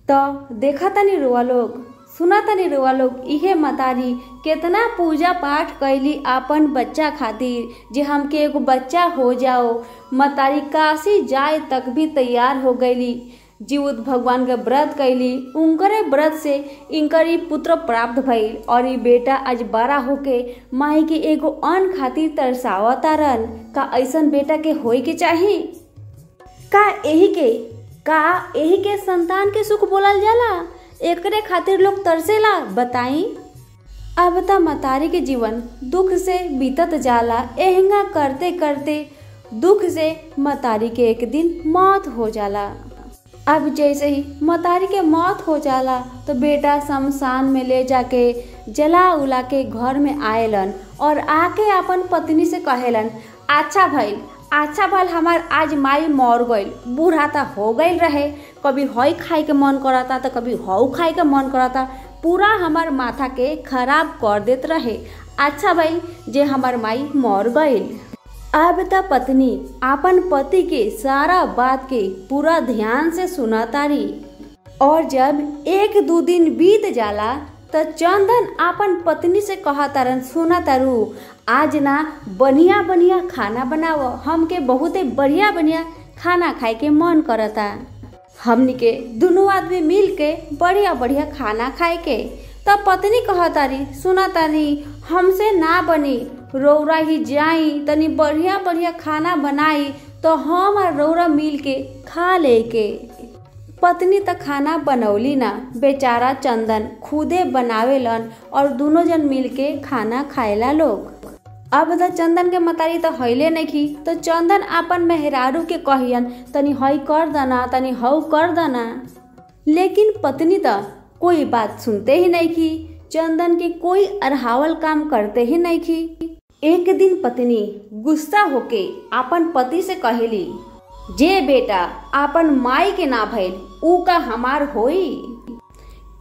तो देखा तनी रुआ लोग, सुना तनी रुआ लोग, इहे मतारी कितना पूजा पाठ कैली अपन बच्चा खातिर जे हमके एगो बच्चा हो जाओ। मतारी काशी जाए तक भी तैयार हो गईली, जीवत भगवान का व्रत कैली। उनकरे व्रत से इनकर ई पुत्र प्राप्त भइल और ई बेटा आज बड़ा होके माई के एगो अन्न खातिर तरसावतारन। का ऐसन बेटा के होए के चाही? का यही के संतान के सुख बोलल जाला? एकरे खातिर लोग तरसेला? बताई। अब त मतारी के जीवन दुख से बीतत जाला। एहंगा करते करते दुख से मतारी के एक दिन मौत हो जाला। अब जैसे ही मतारी के मौत हो जाला तो बेटा शमशान में ले जाके जला उला के घर में आएलन और आके अपन पत्नी से कहेलन, अच्छा भइल हमार आज माई मर गईल, बूढ़ाता हो गईल रहे, कभी हई खाए के मन करता तो कभी हऊ खाए के मन करता, पूरा हमार माथा के खराब कर देत रहे। अच्छा भइल जे हमार माई मर गईल। अब त पत्नी अपन पति के सारा बात के पूरा ध्यान से सुना तारी और जब एक दो दिन बीत जाला तो चंदन अपन पत्नी से कहा तारन, सुना तारू आज ना बढ़िया बढ़िया खाना बनाओ, हमके बहुते बढ़िया बढ़िया खाना खाए के मन करता, हमनी के दोनों आदमी मिल के बढ़िया बढ़िया खाना खाए के। तब पत्नी कहा तारी, सुना तारी हमसे ना बनी, रौरा ही जाई तनी बढ़िया बढ़िया खाना बनाई तो हम और रौरा मिल के खा ले के। पत्नी तो खाना बनौली ना, बेचारा चंदन खुदे बनावेलन और दोनों जन मिल के खाना खाएला लोग। अब तो चंदन के मतारी तो हईले नहीं की तो चंदन अपन मेहरारू के कहियन, तनी हई कर दना, तनी हऊ कर दना। लेकिन पत्नी तो कोई बात सुनते ही नहीं की, चंदन के कोई अरहावल काम करते ही नहीं की। एक दिन पत्नी गुस्सा होके अपन पति से कहेली, जे बेटा अपन माई के ना भइल ऊ का हमार होई?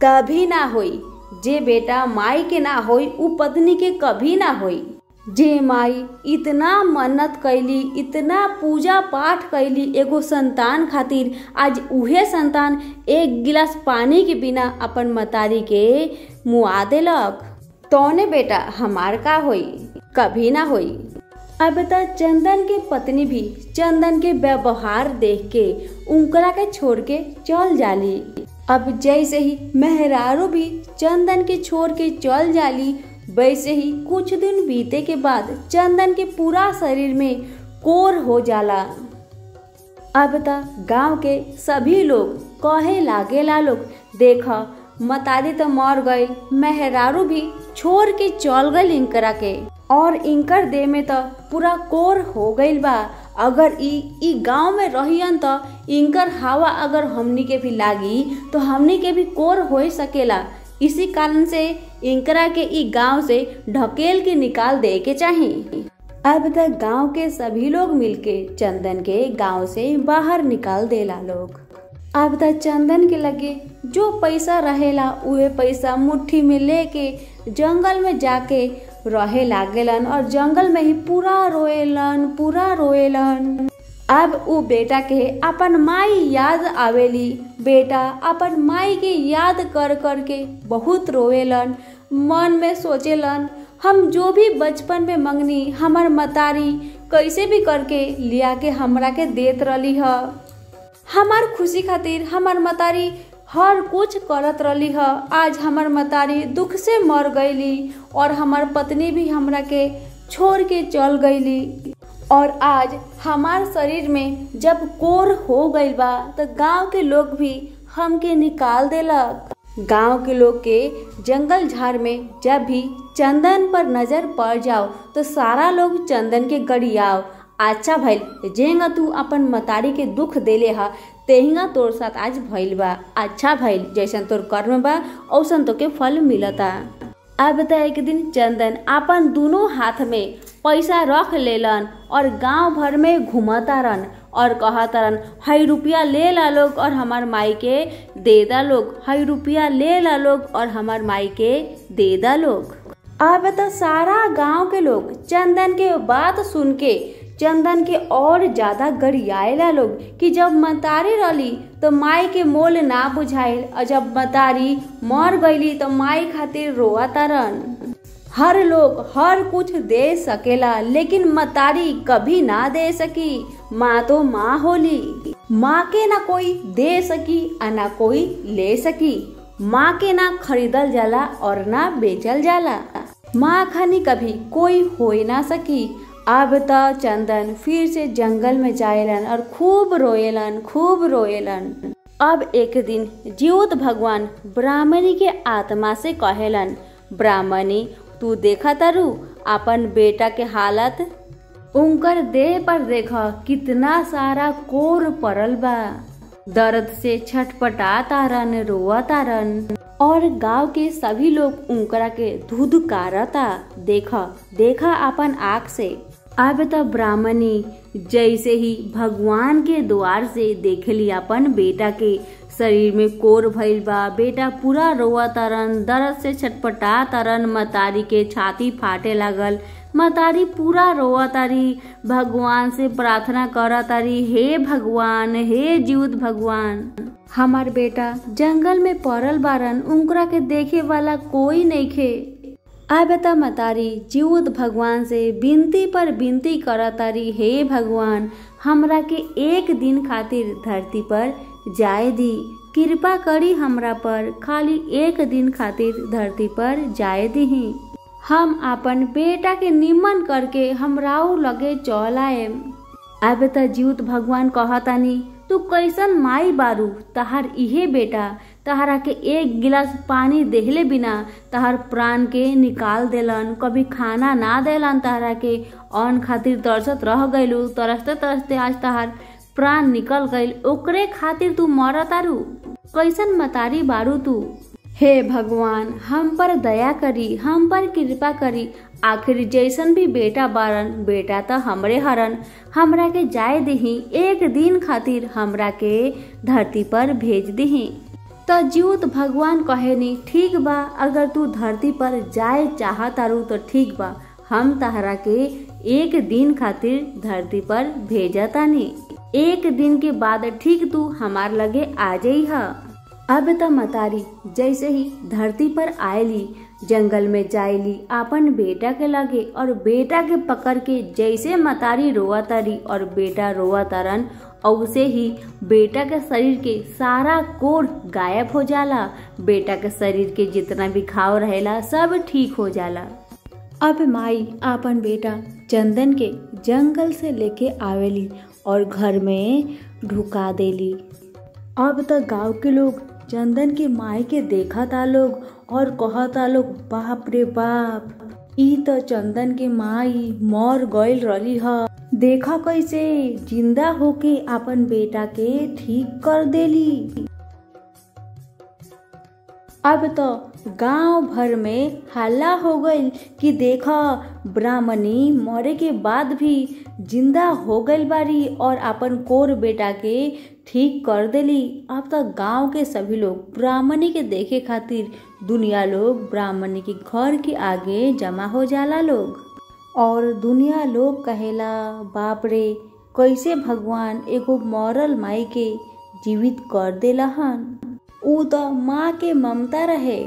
कभी ना होई। जे बेटा माई के ना होई ऊ पत्नी के कभी ना होई। जे माई इतना मन्नत कैली, इतना पूजा पाठ कैली एगो संतान खातिर, आज उहे संतान एक गिलास पानी के बिना अपन मतारी के मुआ देलक, तौने बेटा हमार का होई? कभी ना होई। अब त चंदन के पत्नी भी चंदन के व्यवहार देख के उनकरा के छोड़ के चल जाली। अब जैसे ही मेहरारू भी चंदन के छोड़ के चल जाली, वैसे ही कुछ दिन बीते के बाद चंदन के पूरा शरीर में कोर हो जाला। अब त गांव के सभी लोग कहे लागेला लोग, देखा मतारी तो मर गई, मेहरारू भी छोड़ के चल गई इनकरा के, और इनकर देह में तो पूरा कोर हो गईल बा। अगर ई गांव में रहियन तो इनकर हवा अगर हमनी के भी लागी तो हमनी के भी कोर हो सकेला। इसी कारण से इनकरा के ई गांव से ढकेल के निकाल दे के चाहिए। अब तक गांव के सभी लोग मिलके चंदन के गांव से बाहर निकाल देला लोग। अब तक चंदन के लगे जो पैसा रहेला उहे पैसा मुट्ठी में लेके जंगल में जाके रहे लागेलन, और जंगल में ही पूरा रोएलन। अब उ बेटा के अपन माई याद आवेली। बेटा अपन माई के याद कर कर के बहुत रोएलन। मन में सोचेलन, हम जो भी बचपन में मंगनी हमार मतारी कैसे भी करके लिया के हमरा के देत रही है। हमार खुशी खातिर हमार मतारी हर कुछ करत रही है। आज हमार मतारी दुख से मर गईली और हमार पत्नी भी हमरा के छोड़ के चल गईली, और आज हमार शरीर में जब कोर हो गईल बा तो गांव के लोग भी हमके निकाल देलक। गांव के लोग के जंगल झाड़ में जब भी चंदन पर नजर पड़ जाओ तो सारा लोग चंदन के गड़ियाओ, अच्छा भइल जेंगा तू अपन मतारी के दुख देले हा तेहिंगा तोर साथ आज भइल बा। अच्छा भइल, जैसन तोर कर्म बा औसन तो के फल मिलता। अब त एक दिन चंदन अपन दोनों हाथ में पैसा रख लेलन और गांव भर में घूमतारन और कहतारन, हई रुपया ले ला लोग और हमार माई के दे दा लोग, हई रुपया ले ला लोग और हमार माई के दे दा लोग। अब तो सारा गांव के लोग चंदन के बात सुन के चंदन के और ज्यादा गरियाएला लोग कि जब मतारी रही तो माई के मोल ना बुझाइल, और जब मतारी मर गईली तो माई खातिर रोआतारन। हर लोग हर कुछ दे सकेला लेकिन मतारी कभी ना दे सकी। माँ तो माँ होली, माँ के ना कोई दे सकी और ना कोई ले सकी। माँ के ना खरीदल जाला और ना बेचल जाला। माँ खानी कभी कोई हो ना सकी। अब त चंदन फिर से जंगल में जाएलन और खूब रोएलन। अब एक दिन जीवत भगवान ब्राह्मणी के आत्मा से कहेलन, ब्राह्मणी तू देखा तारू अपन बेटा के हालत, उनकर देह पर देखा कितना सारा कोर पड़ल बा। दर्द से छटपटा तारन, रोआ तारन, और गांव के सभी लोग उनकरा के धुधकारता। देखा अपन आँख से। अब तो ब्राह्मणी जैसे ही भगवान के द्वार से देखली अपन बेटा के शरीर में कोर भइल बा। बेटा पूरा रोआ तारन, दर्द से छटपटा तारन, मतारी के छाती फाटे लागल। मतारी पूरा रोआ तारी, भगवान से प्रार्थना करा तारी, हे भगवान, हे जीवत भगवान, हमार बेटा जंगल में पड़ल बारन, उनकरा के देखे वाला कोई नहीं खे। अब त मतारी जीवत भगवान से विनती पर विनती करा तारी, हे भगवान हमरा के एक दिन खातिर धरती पर जाए दी, कृपा करी हमरा पर, खाली एक दिन खातिर धरती पर जाए दी। हम अपन बेटा के निमन करके हमराऊ लगे चल आएम। अब त जीवत भगवान कहतानी, तू कैसन माई बारू, तहार इहे बेटा तहरा के एक गिलास पानी देहले बिना तहार प्राण के निकाल देलन। कभी खाना ना देलन तहरा के, अन्न खातिर तरसत रह गइलू, तरसते तरसते आज तहार प्राण निकल गइल, ओकरे खातिर तू मरतारू। कैसन मतारी बारू तू। हे भगवान हम पर दया करी, हम पर कृपा करी। आखिर जैसन भी बेटा बारन, बेटा तो हमरे हरन, हमरा के जाए दही, एक दिन खातिर हमरा के धरती पर भेज दही। तो जीवत भगवान कहेनी, ठीक बा, अगर तू धरती पर जाए चाहतारू तो ठीक बा, हम तहरा के एक दिन खातिर धरती पर भेजतानी। एक दिन के बाद ठीक तू हमार लगे आ जाइहा। अब त मतारी जैसे ही धरती पर आयली, जंगल में जायली आपन बेटा के लगे और बेटा के पकड़ के जैसे मतारी रोआ तारी और बेटा रोआ तारन, औसे ही बेटा के शरीर के सारा कोढ़ गायब हो जाला। बेटा के शरीर के जितना भी घाव रहेला सब ठीक हो जाला। अब माई आपन बेटा चंदन के जंगल से लेके आवेली और घर में ढुका देली। अब तक गांव के लोग चंदन के माई के देखा था लोग और कहता लोग, बाप रे बाप, ई तो चंदन के माई मर गईल रही ह, देखा कैसे जिंदा होके अपन बेटा के ठीक कर देली। अब तो गांव भर में हल्ला हो गई कि देखा ब्राह्मणी मरे के बाद भी जिंदा हो गई बारी और अपन कोर बेटा के ठीक कर देली। अब तक गांव के सभी लोग ब्राह्मणी के देखे खातिर दुनिया लोग ब्राह्मणी के घर के आगे जमा हो जाला लोग और दुनिया लोग कहेला, बाप रे, कैसे भगवान एगो मरल माई के जीवित कर देला हन। ऊ तो माँ के ममता रहे,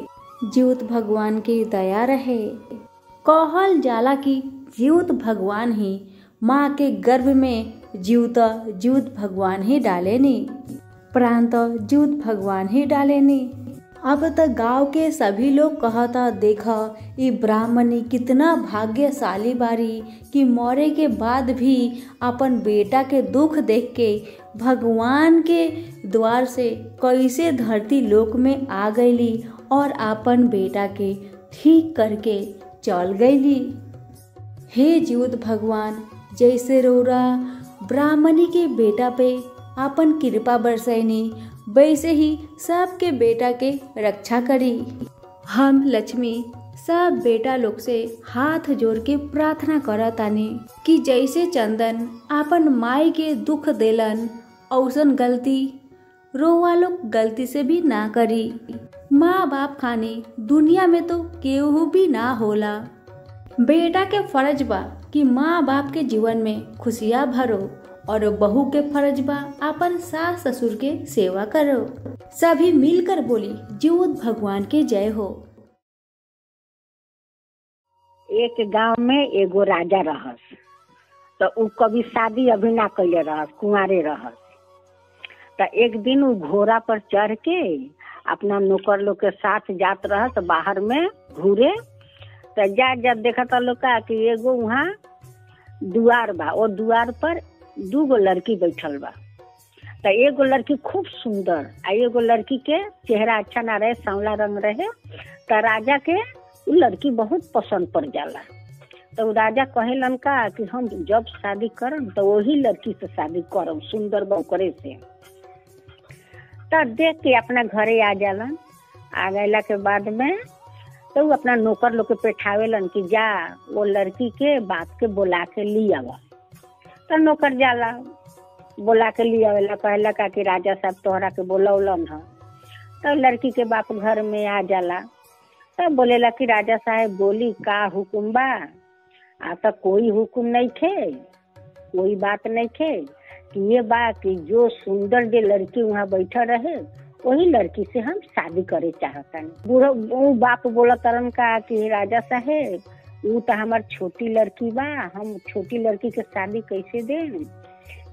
जीवित भगवान के दया रहे। कहल जाला कि जीवित भगवान ही माँ के गर्भ में जीवित भगवान ही डालेनी, प्राण तो जीवित भगवान ही डालेनी। अब तक गांव के सभी लोग कहता, देखा ये ब्राह्मणी कितना भाग्यशाली बारी कि मरे के बाद भी अपन बेटा के दुख देख के भगवान के द्वार से कैसे धरती लोक में आ गईली और अपन बेटा के ठीक करके चल गईली। हे जीवित भगवान, जैसे रौरा ब्राह्मणी के बेटा पे अपन कृपा बरसैनी, वैसे ही सबके बेटा के रक्षा करी। हम लक्ष्मी सब बेटा लोग से हाथ जोड़ के प्रार्थना करतानी कि जैसे चंदन अपन माई के दुख देलन, औसन गलती रोवा लोग गलती से भी ना करी। माँ बाप खानी दुनिया में तो केहू भी ना होला। बेटा के फर्ज बा कि माँ बाप के जीवन में खुशियाँ भरो और बहू के फर्ज बा अपन सास ससुर के सेवा करो। सभी मिलकर बोली, जीवित भगवान के जय हो। एक गांव में एगो राजा रहस, तो उ कभी शादी अभी ना कैले रहस, कुंवारे रहस। तो एक दिन उ घोड़ा पर चढ़ के अपना नौकर लोग के साथ जात रहस बाहर में घूरे। तो जब देखा था लोग का कि एगो वहाँ दुआर बा, वो दुआर पर दूगो लड़की बैठल बा। तो एगो लड़की खूब सुंदर आ एगो लड़की के चेहरा अच्छा ना रहे, सांवला रंग रहे। तो राजा के उ लड़की बहुत पसंद पड़ जाला। तो राजा कहेलन का कि हम जब शादी करम तो वही लड़की से शादी करम, सुंदर बौकरे से। तो देख के अपना घरे आ जालन। आ गईला के बाद में तो उ अपना नौकर लोग के बैठावेलन कि जा वो लड़की के बाप के बुला के ली आवा। तो नौकर जाला, बुला के ली आवेला, कहला का कि राजा साहब तोहरा के बोलौलन ह। तो लड़की के बाप घर में आ जाला। तो बोलेला कि राजा साहब बोली का हुकुम बा। आ तो कोई हुकुम नहीं थे, कोई बात नहीं थे कि ये बा कि जो सुंदर जो लड़की वहाँ बैठा रहे वही लड़की से हम शादी करे चाहतन। बूढ़ो बाप बोला तरन का कि राजा साहेब वो तो हमार छोटी लड़की बा, हम छोटी लड़की के शादी कैसे दें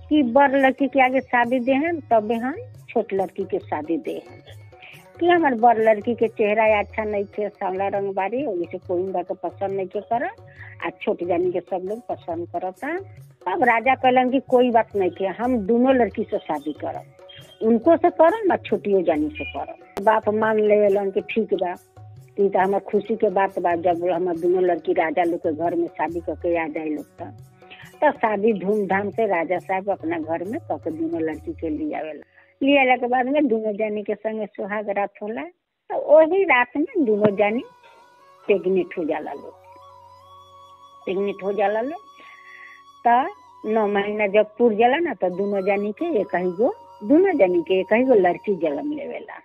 कि बड़ लड़की के आगे शादी दे हैं तबे हम छोट लड़की के शादी दे हैं कि हमार बड़ लड़की के चेहरा अच्छा नहीं थे, सांवला रंग बारी, वैसे कोई उनका के पसंद नहीं के कर आ छोट जानी के सब लोग पसंद करता। अब राजा कहलन कि कोई बात नहीं थे, हम दोनों लड़की से शादी करब, उनको से करम ना छोटियो जानी से करम। बाप मान लेलन कि ठीक बा, तो हमार खुशी के बात बा जब हमार दोनों लड़की राजा लोग के घर में शादी करके आ जाए लोग। तो शादी धूमधाम से राजा साहब अपना घर में करके दोनों लड़की के लिए आवेला। ले आला के बाद में दोनों जानी के संगे सुहाग रात होला। तो वही रात में दोनों जानी प्रेग्नेंट हो जाला लोग, प्रेग्नेंट हो जाला लोग। तो 9 महीना जब पूर जाला ना तो दोनों जानी के एक ही गो लड़की जन्म लेवेला।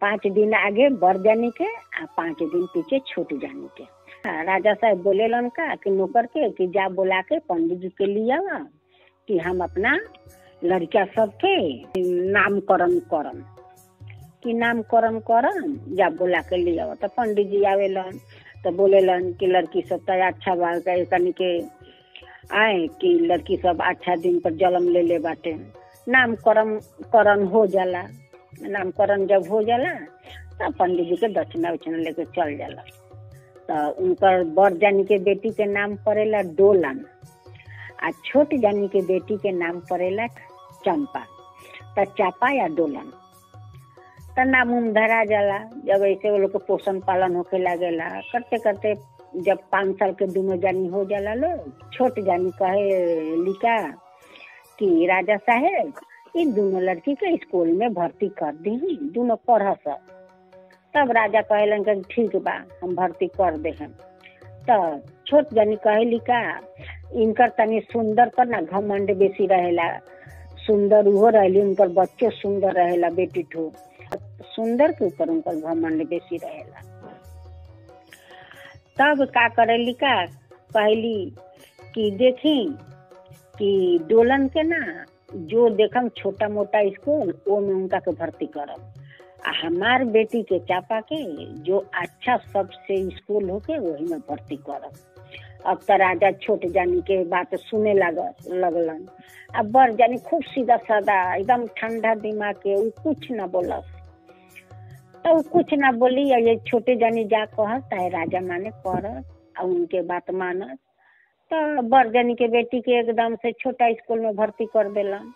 5 दिन आगे बड़ जानी के आ 5 दिन पीछे छोट जानी के। राजा साहब बोलेलन का कि नौकर के कि जा बुला के पंडित जी के लिए आवा कि हम अपना लड़का सबके नामकरण करम। कि नामकरण करम या बोला के ले आओ। तो पंडित जी आवेलन तो बोलेलन कि लड़की सब तो अच्छा बा कनी के आए कि लड़की सब अच्छा दिन पर जन्म ले ले बाटे। नामकरण हो जाला। नामकरण जब हो जाला तब पंडित जी के दक्षिणा उछिना लेके चल जाला। तो उनकर बड़ जानी के बेटी के नाम पड़ेला डोलन आ छोट जानी के बेटी के नाम पड़ेला चंपा। तो चापा या डोलन तो नाम उम धरा जाला। जब ऐसे वो लोग के पोषण पालन होके लागेला करते करते जब 5 साल के दोनों जानी हो जाला लोग, छोट जानी कहे लिखा कि राजा साहेब इन दोनों लड़की के स्कूल में भर्ती कर दी, दोनों पढ़ सब। तब राजा कहलन कि ठीक बा हम भर्ती कर दे हम। तो छोट जानी कहे लिखा इनकर तनी सुंदर पर ना घमंड बेसी रहेला, सुंदर उहो रहली, उनकर बच्चों सुंदर रहेला, बेटी ठो सुंदर के ऊपर उनकर घमंड बेसी रहेला। तब का करेली का कहली कि देखी कि डोलन के ना जो देखम छोटा मोटा स्कूल वो में उनका के भर्ती करम, आ हमार बेटी के चापा के जो अच्छा सबसे स्कूल होके वही में भर्ती करम। अब तो राजा छोट जानी के बात सुने लगलन। अब बड़ जानी खूब सीधा साधा एकदम ठंडा दिमाग के उ कुछ ना बोलस। तो कुछ ना बोली और ये छोटे जानी जा कहत है राजा माने करत और उनके बात मानत। तो बड़ जानी के बेटी के एकदम से छोटा स्कूल में भर्ती कर देलन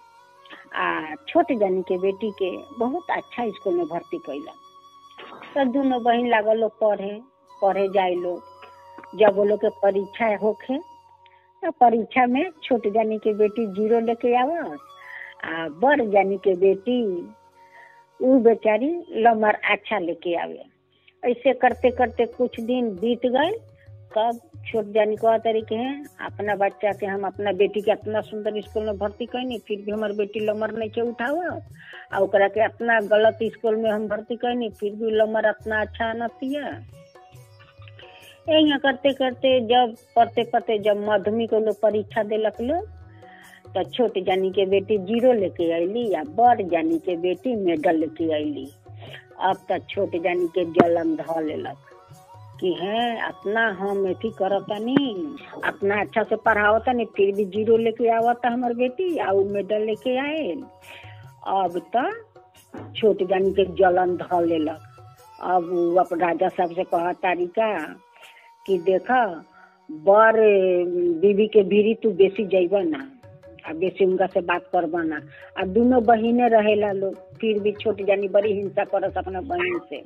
आ छोट जानी के बेटी के बहुत अच्छा स्कूल में भर्ती कैलन। तो दोनों बहन लागल लोग पढ़े जाए लोग। जब वो लोग के परीक्षा होखे तो परीक्षा में छोट जानी के बेटी 0 लेके आवस आ बड़ जानी के बेटी उ बेचारी नंबर अच्छा लेके आवे। ऐसे करते करते कुछ दिन बीत गए। तब छोट जानी कह तरीके हैं अपना बच्चा के हम अपना बेटी के इतना सुंदर स्कूल में भर्ती कैनी फिर भी हमार बेटी नंबर नहीं के उठावा और ओकरा के अपना गलत स्कूल में हम भर्ती कैनी फिर भी नंबर इतना अच्छा न दिया। यहाँ करते करते जब पढ़ते जब माध्यमिक लोग परीक्षा देलक लोग तो छोट जानी के बेटी 0 लेके आईली या बड़ जानी के बेटी मेडल लेके आईली। अब तो छोट जानी के जलन ध लेलक कि है अपना हम एथी करतानी अपना अच्छा से पढ़ावतानी फिर भी 0 लेके आवता हमार बेटी और मेडल लेके आए। अब तो छोट जानी के जलन ध लेलक। अब वो राजा साहब से कहा तारिका कि देखा बड़ बीबी के भीरी तू बेसी जइबा ना आ बेसी उनका से बात करबा ना। आ दोनों बहिने रहेला लोग फिर भी छोट जानी बड़ी हिंसा करस अपना बहन से।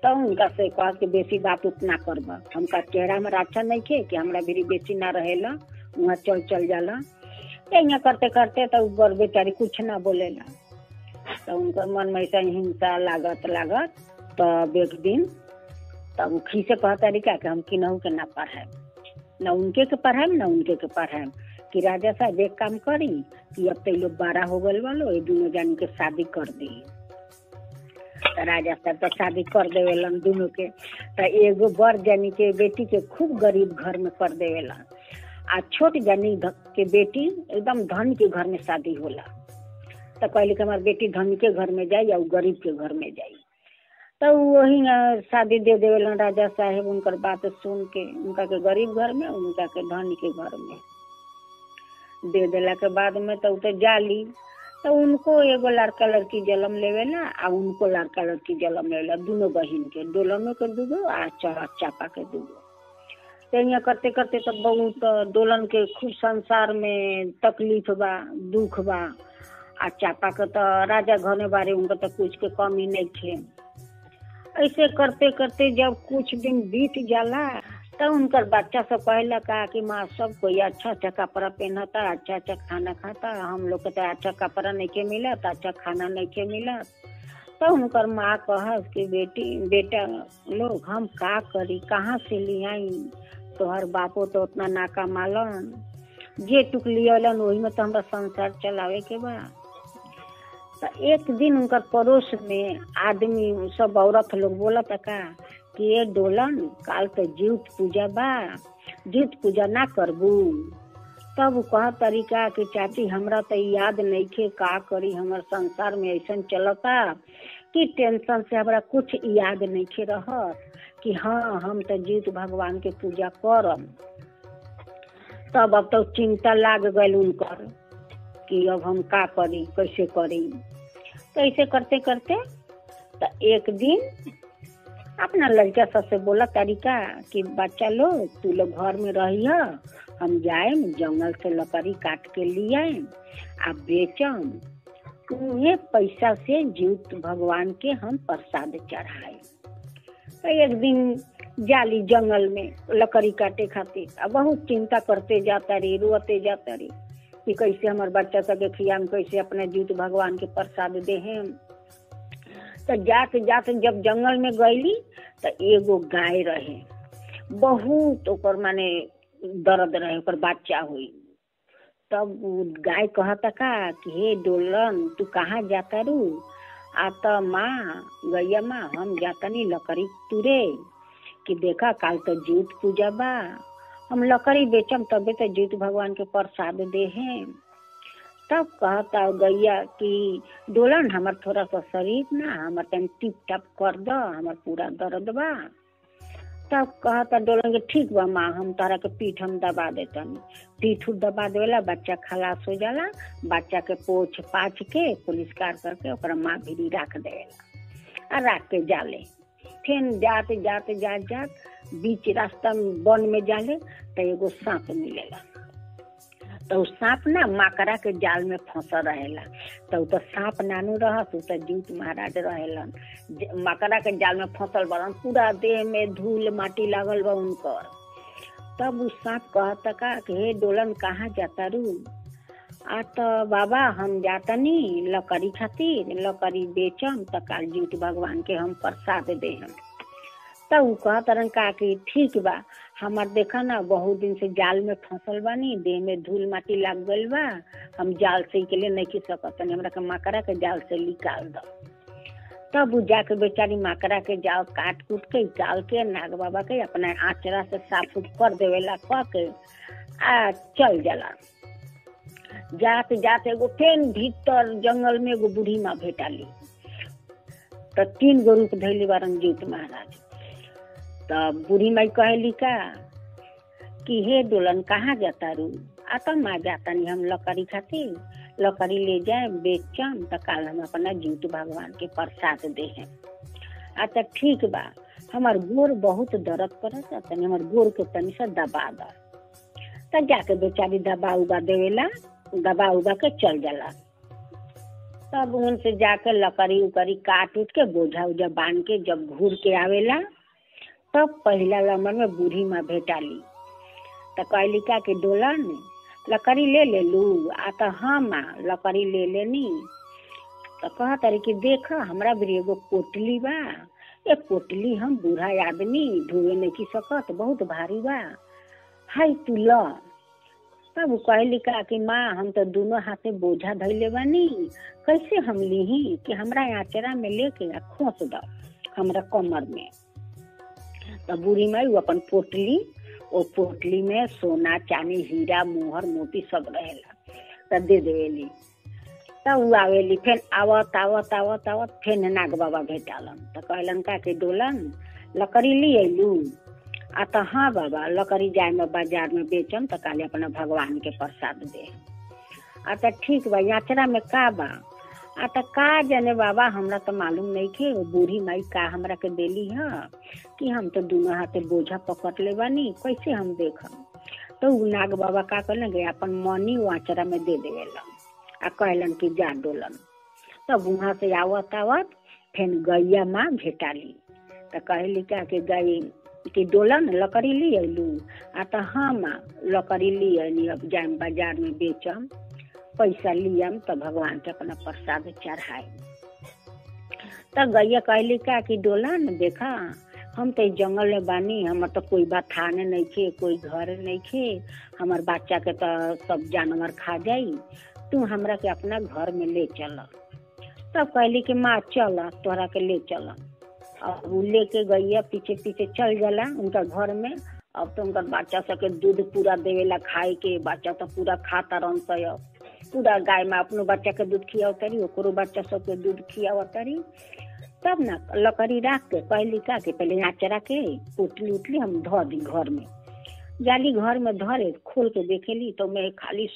तो उनका से कहा कि बेसी बात उतना करबा हमका चेहरा में अच्छा नहीं खे कि हमरा भीरी बेसी ना रहेला वहाँ चल जाला। यहाँ करते करते तो बड़ बेचारी कुछ ना बोलेला। तो उनका मन में ऐसा हिंसा लागत तब एक दिन तब खी से कहा तरीका कि हम किन्हू के ना पढ़ाए न उनके के पढ़ाए न उनके के पढ़ाए कि राजा साहब एक काम करी कि अब तो लोग 12 हो गए वालो ये दोनों जानी के शादी कर दी। तो राजा साहब तो शादी कर देवेलन दोनों के। तो एगो बड़ जानी के बेटी के खूब गरीब घर में कर देवेलन आ छोट जानी के बेटी एकदम धनी के घर में शादी होला। तो कहली कि हमारी बेटी धनी के घर में जाए या गरीब के घर में जाए। तो वही शादी दे देवेलन राजा साहेब उनकर बात सुन के उनका के गरीब घर में उनका के धनी के घर में दे देला के बाद में तो जाली। तो उनको एगो लड़का लड़की जन्म लेवेला आ उनको लड़का लड़की जन्म लेवेला दोनों बहन के डोलनों के 2 आ चापा के 2। तो यहाँ करते करते तो बहुत डोलन के खूब संसार में तकलीफ बा दुख बा आ चापा के तो राजा घने बारे उनका तो कुछ के कमी नहीं थे। ऐसे करते करते जब कुछ दिन बीत जाला तो उनकर बच्चा सब कहला का कि माँ सब कोई अच्छा अच्छा कपड़ा पहनता अच्छा अच्छा खाना खाता हम लोग के तो अच्छा कपड़ा नहीं के मिला अच्छा खाना नहीं के मिला। तो उनकर माँ कहस कि बेटा लोग हम का करी कहाँ से ले आई तोहर बापो तो उतना ना कमालन जे टुक लियलन वही में तो हमरा संसार चलावे के बा। तो एक दिन उनकर पड़ोस में आदमी सब औरत लोग बोला था का कि ये डोलन काल तो जीत पूजा बा जीत पूजा ना करबू। तब कहा तरीका कि चाची हमरा तो याद नहीं खे का करी हमर संसार में ऐसा चलता कि टेंशन से हमरा कुछ याद नहीं रहत कि हाँ हम तो जीत भगवान के पूजा करम। तब अब तो चिंता लाग गई उनकर कि अब हम का करी, कैसे करी। तो ऐसे करते करते तो एक दिन अपना लड़का सबसे बोला तरीका कि बच्चा लोग तू लोग घर में रहिए, हम जाए जंगल से लकड़ी काट के लिए आए आ बेचम, उन्हें पैसा से जीत भगवान के हम प्रसाद चढ़ाए। तो एक दिन जाली जंगल में लकड़ी काटे खातिर अब बहुत चिंता करते जाता रही, रोते जाता रही कि कैसे हमारे बच्चा सबके खियाम, कैसे अपने जीत भगवान के प्रसाद देहेम। तो जाते जाते जब जंगल में गईली तो एगो गाय रहे, बहुत ओकर माने दर्द रहे, ओकर बच्चा हुई। तब गाय कहता का कि हे डोलन तू कहाँ जाता रू? आता माँ गैया माँ हम जाता नहीं लकड़ी तुरे कि देखा काल तो जीत पूजा बा, हम लकड़ी बेचम तबे तो जीत भगवान के प्रसाद दे हैं। तब कहता गैया कि डोलन हमार थोड़ा सा शरीर ना हमार तन टिप टप कर दो, हमार पूरा दर्द बा। तब कहता डोलन के ठीक बा माँ हम तारा के पीठ हम दबा देतनी। पीठ दबा देला बच्चा खलास हो जाला, बच्चा के पोछ पाछ के पुलिसकार करके ओकरा माँ भिरी रख देला आ रख के जाले। फिर जाते जाते जात जात बीच रास्ता में वन में जाले तो एगो सांप मिलेला। तो सांप ना मकड़ा के जाल में फंसा रहेला। तो सांप नानू रहत, तो जीत महाराज रहेलन, मकड़ा के जाल में फंसल बड़न, पूरा देह में धूल माटी लागल बा उनकर। तब उस सांप कहता का कि हे डोलन कहाँ जाता रू? आ तो बाबा हम जाता नी लकड़ी खातिर, लकड़ी बेचम तो काल जीत भगवान के हम प्रसाद देहम। तब उ कहतरन का कि ठीक बा, हमार देखा ना बहुत दिन से जाल में फंसल बानी, देह में धूल माटी लग गइल बा, हम जाल से के लिए नहीं खी सकत, हमरा के मकड़ा के जाल से निकाल दो। तब उ जाके बेचारी मकड़ा के जाल काट कूट के निकाल के नाग बाबा के अपना आचरा से साफ सुफ कर देवेला, कह के आ चल जाला। जाते जाते एगो फेन भीतर जंगल में एगो बूढ़ी माँ भेटाली। तो 3 गो रूप धैली बारन जीत महाराज। तब बूढ़ी माई कहली का कि हे डोलन कहाँ जाता रू? आता माँ जाता नहीं हम लकड़ी खातिर, लकड़ी ले जाए बेचम तो काल हम अपना जीत भगवान के प्रसाद दे हैं। अच्छा ठीक बा, हमार गोर बहुत दर्द करता, तनी हमार गोर के तनी सा दबा दा। तब जाके बेचारी दबा उबा देवेला, दबा उबा के चल जाला। तब उनसे जाके लकड़ी उकड़ी काट उठ के बोझा उझा बांध के जब घूर के आवेला तब पहला नंबर में बूढ़ी माँ भेटाली। तो कहली का कि डोलन लकड़ी ले लू? आता हाँ माँ लकड़ी ले लेनी। तो कहा तारी कि देख हमरा भी एगो पोटली बा, एक पोटली हम बूढ़ा आदमी ढोवे नहीं की सकत, बहुत भारी बा, हाय तू ल। तब कहली का कि माँ हम तो दोनों हाथे बोझा धैले बानी, कैसे हम लीही कि हमरा आचरा में लेके खोस दो हमरा कमर में। तो बूढ़ी माई वो अपन पोटली, वो पोटली में सोना चांदी हीरा मोहर मोती सब रहेला, तो दे देवेली। तब वो आवेली, फिर आवत आवत आवत आवत फिर नाग बाबा भेटालन। तो कहलन का कि डोलन लकड़ी ली अयलू? आ तो हाँ बाबा लकड़ी जाए में बाजार में बेचम तो काले अपना भगवान के प्रसाद दे। आ तो ठीक बा, यात्रा में का बा? आ तो का जाने बाबा हमरा तो मालूम नहीं थे, वो बूढ़ी माई का हमरा के देली है कि हम तो दोनों हाथे बोझा पकड़ ले बानी, कैसे हम देखम। तो उ नाग बाबा का कहलन गए अपन मनी वाचरा में दे देवेला आ कहलन कि जा डोलन। तब वहाँ से आवत आवत फिर गैया माँ भेटाली। तो कहली का कि गई कि डोलन लकड़ी ली अयलू? आ तो हाँ माँ लकड़ी ली अयली, अब जाए बाजार में बेचम पैसा लियम तो भगवान के अपना प्रसाद चढ़ाए। तब गैया कहली का कि डोलन देखा हम तो जंगल में बानी, हमार तो कोई बात थाने नहीं थे, कोई घर नहीं थे, हमार बच्चा के तो सब जानवर खा जाई, तू हमरा के अपना घर में ले चल। तब कहली कि माँ चल तोहरा के ले चल। अब वो लेके गैया पीछे पीछे चल जाला उनका घर में। अब तो उनका बच्चा सबके दूध पूरा देवेला खाए के, बच्चा तो पूरा खाता रहता, पूरा गाय में अपनो बच्चा के दूध खियाव तरी, ओकरो बच्चा सबके दूध खियाव तरी। तब ना लकड़ी रख के कहली का के पहले आचरा के उठली उठली हम धो दी घर में। जाली घर में धरे खोल के देखेली तो मैं खाली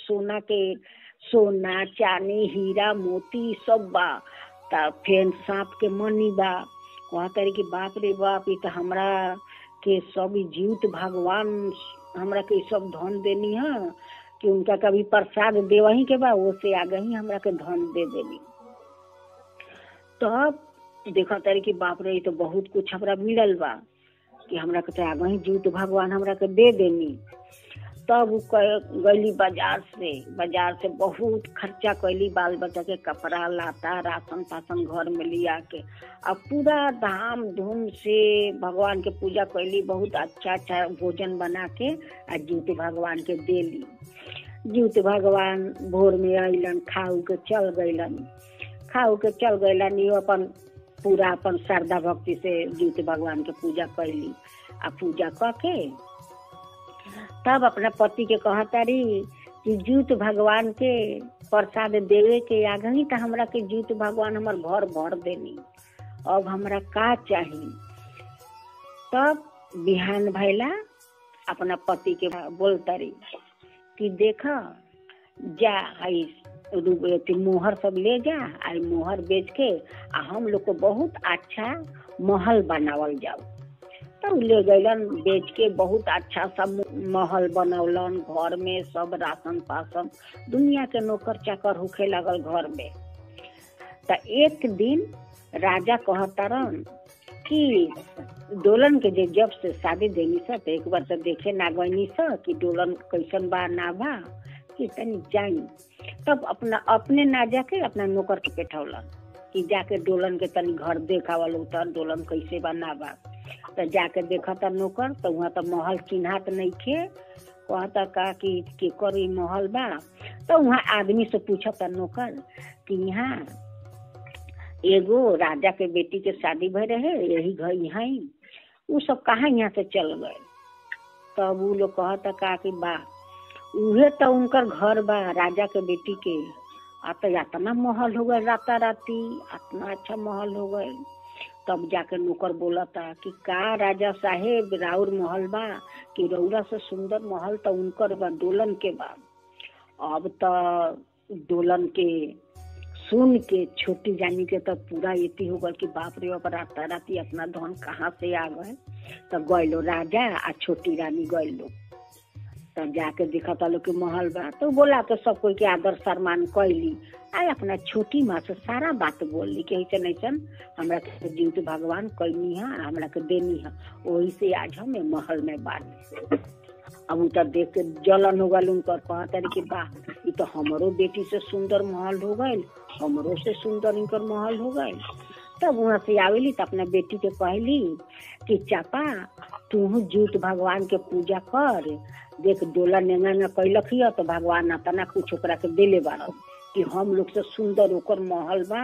सोना चांदी हीरा मोती सब बा। फेन सांप के मनी बा। वहाँ करे कि बाप रे बाप, ये तो हमरा के सब जीवित भगवान हमरा के सब धन देनी है कि उनका कभी प्रसाद देवही के बा, वो से आगे ही हमरा के धन दे देनी। तब देखा तारी कि बाप रे, तो बहुत कुछ हमरा मिलल बा कि हमरा के आगे ही जीवित भगवान हमरा के दे देनी। तब गईली बाजार से बहुत खर्चा कैली, बाल बच्चा के कपड़ा लाता राशन पासन घर में लिया के अब पूरा धाम धूम से भगवान के पूजा कैली। बहुत अच्छा भोजन बना के आ जीवित भगवान के देली। जीवित भगवान भोर में अलन, खाऊ के चल गईलन। ये अपन पूरा अपन श्रद्धा भक्ति से जीवित भगवान के पूजा कैली। आ पूजा करके तब अपना पति के कहतारी कि जीवित भगवान के प्रसाद देवे के आगे ही तो हमरा के जीवित भगवान हमार घर भर देनी, अब हमरा का चाहिए। तब बिहान भैला अपना पति के बोलतारी कि देखा जा मोहर सब ले जा, आई मोहर बेच के आ हम लोग को बहुत अच्छा महल बनावल जाओ। तो ले गईलन बेच के बहुत अच्छा सा महल बनौलन। घर में सब राशन पासन दुनिया के नौकर चाकर होखे लगल घर में। तो एक दिन राजा कहतारन कि डोलन के जब से शादी देनी सा तो एक बार तो देखे ना गईनी सा कि डोलन कैसन बा ना बा कि तनी जाई। तब अपने ना जाके अपना नौकर के बैठौलन कि जाके डोलन के तनी घर देखावल उतर डोलन कैसे बा ना बा। तो जाके देखा था नौकर तो वहाँ तो महल चिन्हात नहीं थे। कहता का कि करी महल बा। तो वहाँ आदमी से पूछा था नौकर कि यहाँ एगो राजा के बेटी के शादी भय रहे, यही घर यहाँ ही, वो सब कहाँ यहाँ से चल गए। तब वो लोग कहता का कि बा उहे तो उनकर घर बा राजा के बेटी के। तो इतना महल हो गए, राता राती इतना अच्छा महल हो गए। तब जाकर नौकर बोला था कि का राजा साहेब राउर महल बा कि रौरा से सुंदर महल तो उनकर बा, डोलन के बा। अब तो डोलन के सुन के छोटी जानी के तब पूरा एती हो गल कि बाप रे बाप, राता राती अपना धन कहाँ से आ गए। तो गए राजा आ छोटी रानी गए लोग। तब जाके देखा था लोग के महल बा। तो बोला तो सब कोई के आदर सम्मान कैली। आई अपना छोटी माँ से सारा बात बोलली कि ऐसा ऐसन हमरा के जीवित भगवान कैनी है, हमरा के देनी है, वही से आज हम महल में बानी। अब उ तो देख के जलन हो गल उनकर। कहता कि वाह, ये तो हमरो बेटी से सुंदर महल हो गए, हमरो से सुंदर इनकर महल हो गए। तब वहाँ से आवेली तो अपना बेटी के कहली कि चापा तू जीवित भगवान के पूजा कर, देख डोला नेंगा कैलक ही तो भगवान अतना कुछ ओकरा के देले बार कि हम लोग से सुंदर ओकर महल बा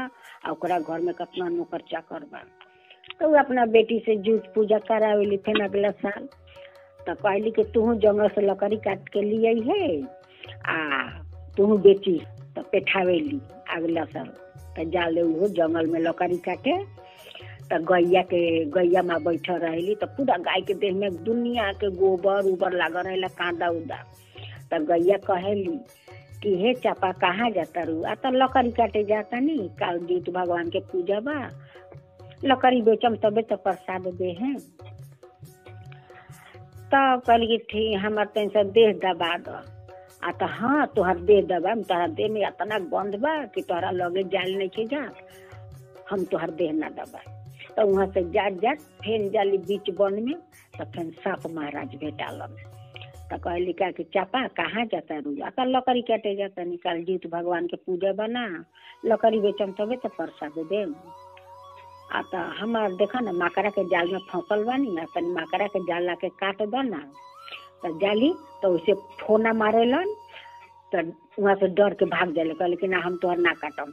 आ ओकरा घर में कितना नौकर चाकर बा। तो अपना बेटी से जीवित पूजा करावेली। फिर अगला साल तो कहली कि तू जंगल से लकड़ी काट के लिए है आ तू बेटी तो पेठावेली। अगला साल तो जाले वो जंगल में लकड़ी काटे। तो गैया माँ बैठा रहेली तो पूरा गाय के देह में दुनिया के गोबर उबर लगा रहेला, कांदा उदा। तो गैया कहेली कि हे चापा कहाँ जाता रू? आ तो लकड़ी काटे जाता नहीं, काल जीवित भगवान के पूजा बा, लकड़ी बेचम तबे तो प्रसाद दे हैं। तब कहली कि ठीक हमार तेन देह दबा दो। आ तो हाँ तोहर देह दबा, तोहरा देह में इतना गंध बा कि तोहरा लगे जाल नहीं के जा, हम तोहर देह ना दबा। तो वहाँ से जात फेन जाली बीच वन में। तो फेन सांप महाराज भेटालन। तो कहली का कि चापा कहाँ जाता रू? आता लकड़ी काटे जाता, निकाल जीवित भगवान के पूजा बना, लकड़ी बेचम तबे तो प्रसाद दे। आता हमार देखा ना माकड़ा के जाल में फंसल बानी, तनी माकड़ा के जाल ला के काट दो ना। तो जाली तो उसे फोना मारेलन। तो वहाँ से डर के भाग जाले। कहले कि ना हम तोहर ना काटम,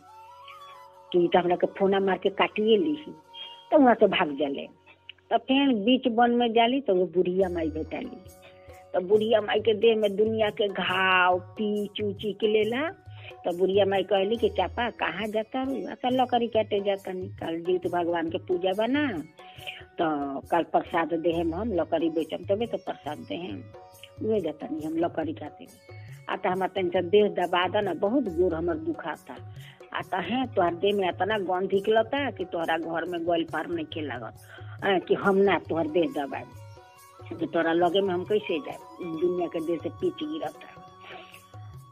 कि तो हमरा के फोना मार के काटिए ली। तो वहाँ से भाग जाले। तो फिर बीच वन में जाली तो वो बुढ़िया माई भेटाली। तो बुढ़िया माई के देह में दुनिया के घाव पीच ऊची के लेला तो बुढ़िया माई कहली कि चापा कहाँ जाता रू? अच्छा लकड़ी काटे जाता नहीं, कल जीत भगवान के पूजा बना तो कल प्रसाद देहम, हम लकड़ी बेचम तबे तो प्रसाद देहम, वे जाता नहीं हम लकड़ी काटे। आता हमार तनिक देह दबा दा ना, बहुत गोर हमर दुखाता। आता है तोहर देह में इतना गंध निकलता कि तोहरा घर में गोल पार नहीं के लागत कि हम ना तोहर देह दबाए, कि तोरा लगे में हम कैसे जाए, दुनिया के देह से पीछ गिरता।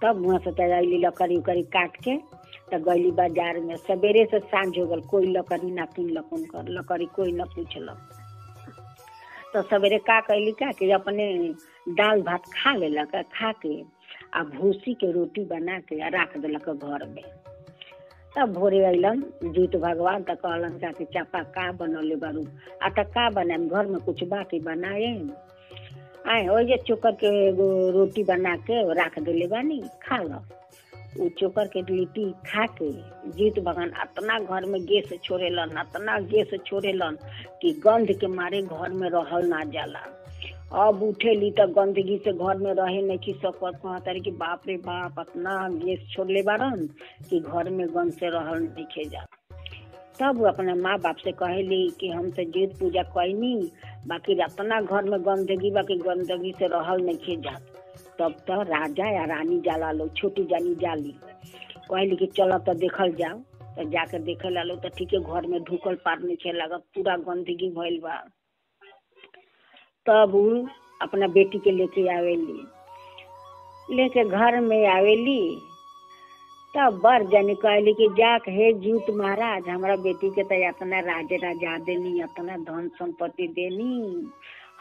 तब वहाँ से तैयारी लकड़ी उकड़ी काट के तो गैली बाजार में, सवेरे से सांझ हो गल, कोई लकड़ी ना किनलक, उनकर लकड़ी कोई न पूछलक। तो सवेरे का कैली का कि अपने दाल भात खा लेलक, खा के आ भूसी के रोटी बना के रख दिलक घर में। तब भोरे अलन जीत भगवान तो कहलन का कि चापा का बनौले बारू? आ तो का बनाए, घर में कुछ बाकी बनाए आए हो जे चोकर के एगो रोटी बना के रख दिले बानी, खा लो। वो चोकर के लिट्टी खा के जीत भगवान इतना घर में गैस छोड़ेलन, इतना गैस छोड़ेलन कि गंध के मारे घर में रहल ना जाला। अब उठेली तो गंदगी से घर में रहे नहीं की सकत, कहता कि बाप रे बाप इतना गैस छोड़ले बारन कि घर में गंद से रहल नहीं खे जा। तब वो अपने माँ बाप से कहली कि हम तो जीत पूजा कैनी, बाकी इतना घर में गंदगी बाकी गंदगी से रहल नहीं खे जात। तब तो राजा या रानी जाला लो, छोटी जानी जाली, कहली कि चलो तो देखल जाओ। तो जाके देखे ला लो तो ठीक है, घर में ढुकल पार नहीं खे लागत, पूरा गंदगी भइल बा। तब वो अपना बेटी के लेके आवेली, लेके घर में आवेली। तब बर जानी कहली कि जाक हे जीत महाराज, हमारा बेटी के तो इतना राजे राजा देनी, इतना धन संपत्ति देनी,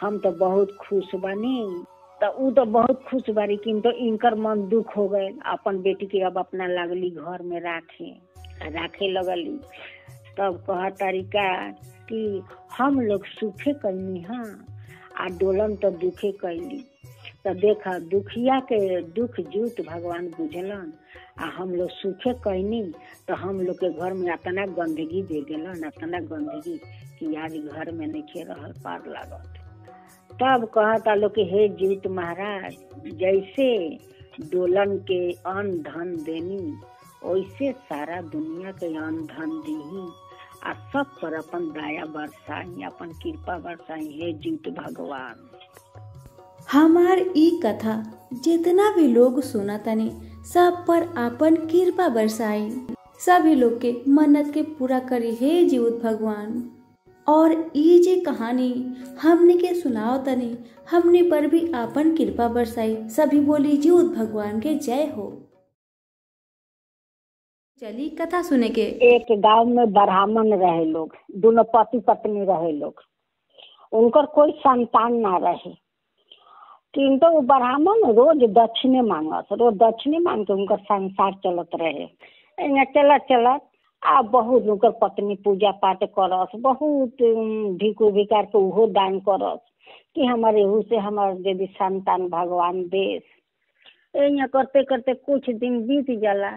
हम तो बहुत खुश बनी। तो उ तो बहुत खुश बारी, किंतु इनकर मन दुख हो गए। अपन बेटी के अब अपना लगली घर में राखे लगली। तब कह तरीका कि हम लोग सुखे कैनी हाँ, आ डोलन तो दुखे कैली। तो देखा दुखिया के दुख जूत भगवान बुझलन, आ हम लोग सुखे कैनी तो हम लोग के घर में इतना गंदगी दे दिलन, इतना गंदगी कि आज घर में नहीं रहल पार लागत। तब कहता लोग कि हे जीत महाराज, जैसे डोलन के अन्न धन देनी वैसे सारा दुनिया के अन्न धन दीही, आ सब पर अपन दया बरसाई, अपन कृपा बरसाई हे जीत भगवान। हमार ई कथा जितना भी लोग सुना तनी सब पर अपन कृपा बरसाई, सभी लोग के मन्नत के पूरा करी हे जीवित भगवान। और ई जे कहानी हमने के सुनाओ तनी, हमने पर भी अपन कृपा बरसाई। सभी बोली जीवित भगवान के जय हो। चली कथा सुने के। एक गांव में ब्राह्मण रहे लोग, दोनों पति पत्नी रहे लोग, उनकर कोई संतान ना रहे, किंतु वो ब्राह्मण रोज दक्षिणे मांगत, रोज दक्षिणे मांग के उनका संसार चलत रहे। चलत चलत आ बहुत उनकर पत्नी पूजा पाठ करस, बहुत भिको भिकार के उहो दान करस कि हमारे एहू से हमारे यदि संतान भगवान देश। यहाँ करते करते कुछ दिन बीत जाला,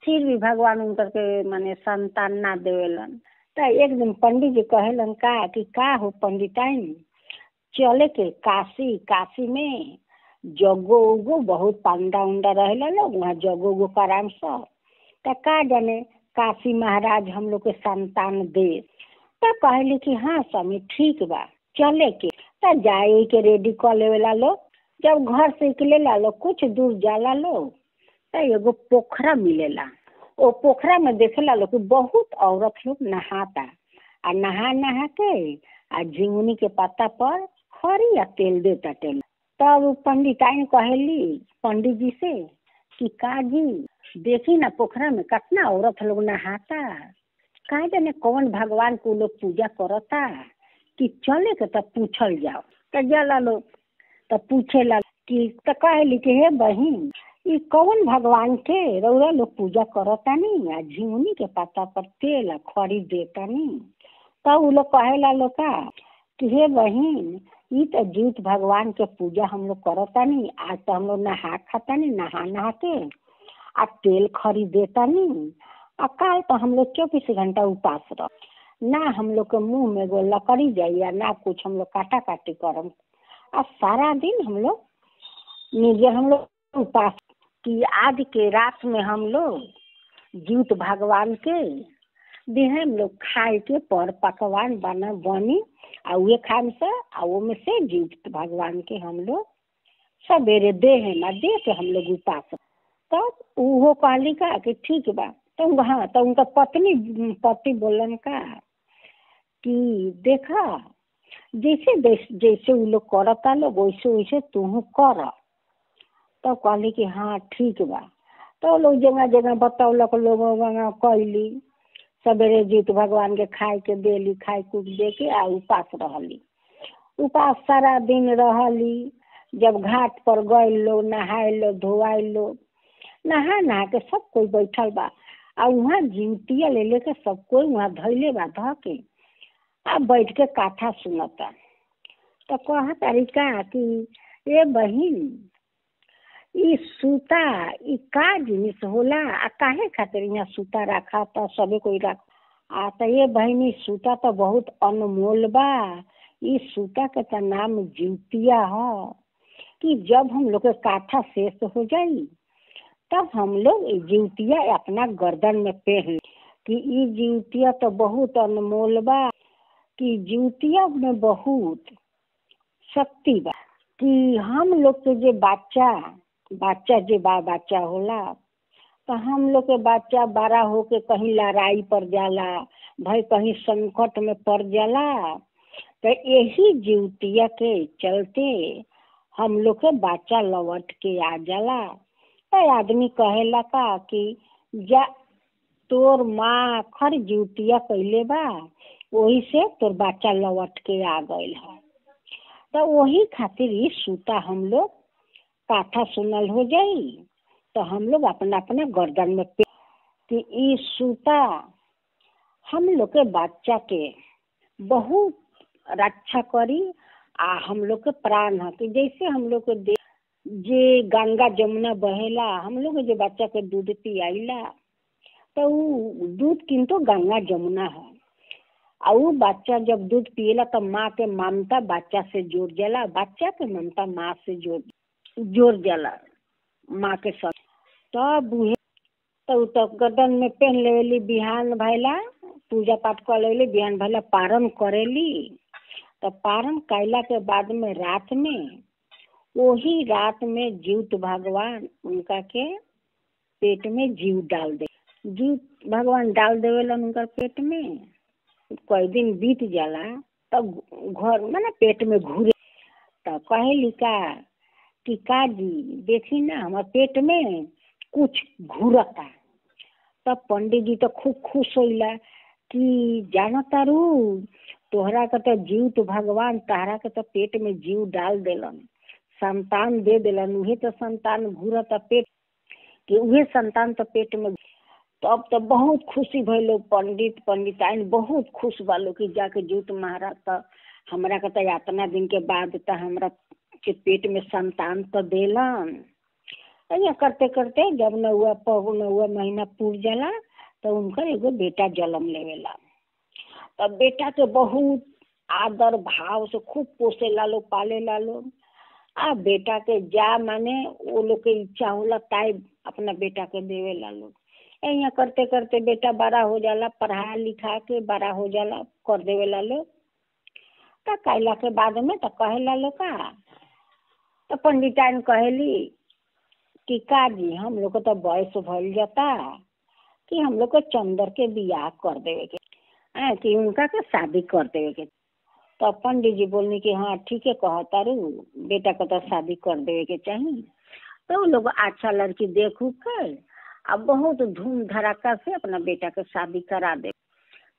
फिर भी भगवान उनकर के माने संतान ना देवेलन। तो एक दिन पंडित जी कहेलन का हो पंडिताइन, चले के काशी में जगो उगो बहुत पांडा उंडा रहेला लोग, वहाँ जगो उगो कराम सब। तो का जाने काशी महाराज हम लोग के संतान दे। तो कहली कि हाँ स्वामी ठीक बा चले के। तो जाए के रेडी कर लेवेला लोग। जब घर से निकलेला लोग कुछ दूर जाला लोग, तो एगो पोखरा मिलेला। वो पोखरा में देखेला लोग कि बहुत औरत लोग नहाता, आ नहा के आ झिंगुनी के पत्ता पर खरी या तेल देता तेल। तब पंडिताइन कहली पंडित जी से कि का जी देखी ना पोखरा में कितना औरत लोग नहाता, का जाने कौन भगवान को लोग पूजा करता, कि चले के तब पूछल जाओ। तो जाला लोग तब पूछेला कि तो कहली कि हे बहिन ये कौन भगवान के रउरा लोग पूजा करता नहीं, आ झिंगुनी के पत्ता पर तेल खरी देता नहीं। तब वो लोग कहेला लोग का कि हे बहिन ये तो जीत भगवान के पूजा हम लोग करता नहीं, आज तो हम लोग नहा खाता नहीं, नहा के आ तेल खरी देता नहीं, आ कल तो हम लोग 24 घंटा उपास रह, ना हम लोग के मुंह में गो लकड़ी जाइए, ना कुछ हम लोग काटा काटी करम, आ सारा दिन हम लोग निर्जल हम लोग उपास कि आज के रात में हम लोग जीवित भगवान के देह हम लोग खाए के पर पकवान बनी आ उहे खान से आ वो में से जीवित भगवान के हम लोग सवेरे दे है ना दे के हम लोग उपास। तब वो कहली का कि ठीक बा। तो हाँ, तो उनका पति बोलन का कि देखा जैसे जैसे वो लोग करता लोग वैसे वैसे तू कर। तो कहली कि हाँ ठीक बा। तो लोग जगह जगह बतौलक, लोग कैली सवेरे जीत भगवान के खाए के देली, खाए कूद दे के आ उपास रहली। उपास सारा दिन रहली। जब घाट पर गए लोग नहाए लो धोआए लो, नहा के सब कोई बैठल बा आ वहाँ जीवतिया ले लेके सब कोई वहाँ धैले बा ध के आ बैठ के कथा सुनता। तो कहा तरीका कि ये बहिन ई सूता ई का जिनिस होला आ काहे खातिर यहाँ सूता रखा था सबे कोई रख आ। तो ये बहिनी सूता तो बहुत अनमोल बा। ई सूता के तो नाम जीवतिया है कि जब हम लोग के काथा शेष हो जाई तब हम लोग जीवतिया अपना गर्दन में पहन कि ई जीवतिया तो बहुत अनमोल बा कि जीवतिया में बहुत शक्ति बा कि हम लोग के जे बच्चा जे बच्चा होला तो हम लोग के बच्चा बड़ा होके कहीं लड़ाई पर जाला, भाई कहीं संकट में पड़ जाला। तो यही जीवतिया के चलते हम लोग के बच्चा लौट के आ जाला। तो आदमी कहेला का कि जा तोर माँ खर जीवतिया कैले बा वही से तोर बच्चा लौट के आ गए है। तो वही खातिर ये सूता हम लोग काथा सुनल हो जाई तो हम लोग अपना अपना गर्दन में कि ई सूता हम लोग के बच्चा के बहुत रक्षा करी आ हम लोग के प्राण है कि जैसे हम लोग के जे गंगा जमुना बहेला हम लोग जे बच्चा के दूध पियाइला तो दूध किंतु गंगा जमुना है। और वो बच्चा जब दूध पिएला तो माँ के ममता बच्चा से जुड़ जाला, बच्चा के ममता माँ से जोड़ जाला माँ के साथ। तब तो गर्दन में पहन लेली, बिहान भैला पूजा पाठ कर लेली, बिहान भैला पारण करेली। तो पारण कैला के बाद में रात में वही रात में जीवित भगवान उनका के पेट में जीव डाल दे। जीव भगवान डाल देवेलन उनका पेट में। कई दिन बीत जाला तब घर माने पेट में घूरे। तो कहेली कि का जी देखी ना हमारे पेट में कुछ घूरता। तब पंडित जी तो खूब खुश होइला कि जाना तारू तोहरा के तो जीव तो भगवान तहरा के तो पेट में जीव डाल देलन, संतान दे देलन। उहे तो संतान घूरता पेट कि उहे संतान तो पेट में। तब तो बहुत खुशी भइलो। पंडिताइन बहुत खुश बालो कि जाके जीवित महाराज तो हमरा के तो इतना दिन के बाद तो हमरा के पेट में संतान तो देलन। ऐसा करते करते जब नौवा महीना पूर जाला तो उनका एगो बेटा जन्म लेवेला। तब बेटा के बहुत आदर भाव से खूब पोसे लालो पाले लालो। आ बेटा के जा माने वो लोग के इच्छा होला ताई अपना बेटा के देवे लालो। ऐसा करते करते बेटा बड़ा हो जाला, पढ़ा लिखा के बड़ा हो जाला, कर देवे लालो। तो कैला के बाद में तो कहे लालो का तो पंडिताइन कहेली कि का जी हम लोग को तो बयस भइल जाता कि हम लोग को चंदर के बियाह कर देवे के कि उनका के शादी कर देवे के। तो पंडित जी बोलने कि हाँ ठीक है कहता रू बेटा को तो शादी कर देवे के चाहिए। तो लोग अच्छा लड़की देखू के अब बहुत धूम धड़ाका से अपना बेटा के शादी करा दे।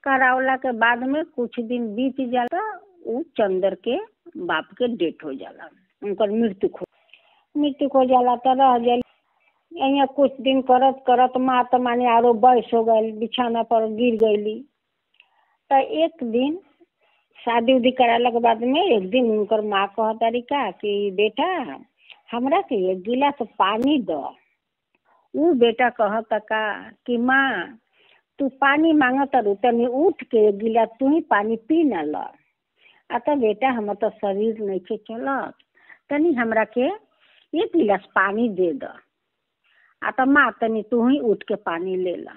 करावला के बाद में कुछ दिन बीत जाला वो चंदर के बाप के डेथ हो जाला, उनकर मृत्यु हो जाला। तो रह जाए यहाँ कुछ दिन करत करत माँ तो माने आरो बयस हो गई, बिछाना पर गिर गईली। तो एक दिन शादी उदी कराला के बाद में एक दिन उनकर माँ कह तरीका कि बेटा हमरा के एक गिलास पानी दो। वो बेटा कहता का कि माँ तू पानी मांगत रू तनी उठ के एक गिलास तू ही पानी पी न ल। अतः बेटा हम तो शरीर नहीं के चलत, तनी हमरा के एक गिलास पानी दे दो। आ तो माँ तनी तू ही उठ के पानी ले ला।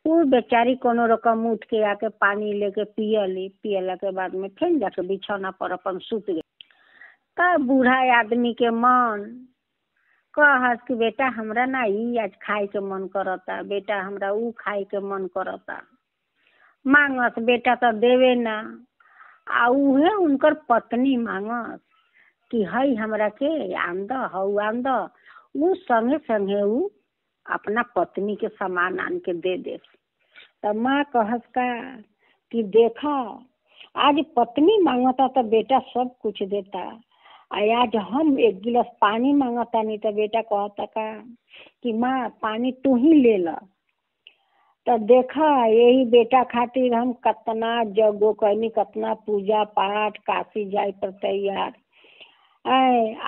वो बेचारी कोनो रकम उठ के आके पानी लेके पियली। पियला के बाद में फिर जाके बिछौना पर अपन सुत गई। तब बूढ़ा आदमी के मन कहस कि बेटा हमरा ना ई आज खाए के मन करता, बेटा हमरा ऊ खाए के मन करता। मांगस बेटा तो देवे ना। आ उहे उनकर पत्नी मांगस कि हई हमरा के आंद हऊ आंद। ऊ संगे संगे ऊ अपना पत्नी के सामान आन के दे दे। तब माँ कहस का कि देखा आज पत्नी मांगता तो बेटा सब कुछ देता, आज हम एक गिलास पानी मांगता नहीं तो बेटा कहता का कि माँ पानी तू ही ले ला। तो देखा यही बेटा खातिर हम कितना जगो कहनी, कितना पूजा पाठ काशी जाए पर तैयार।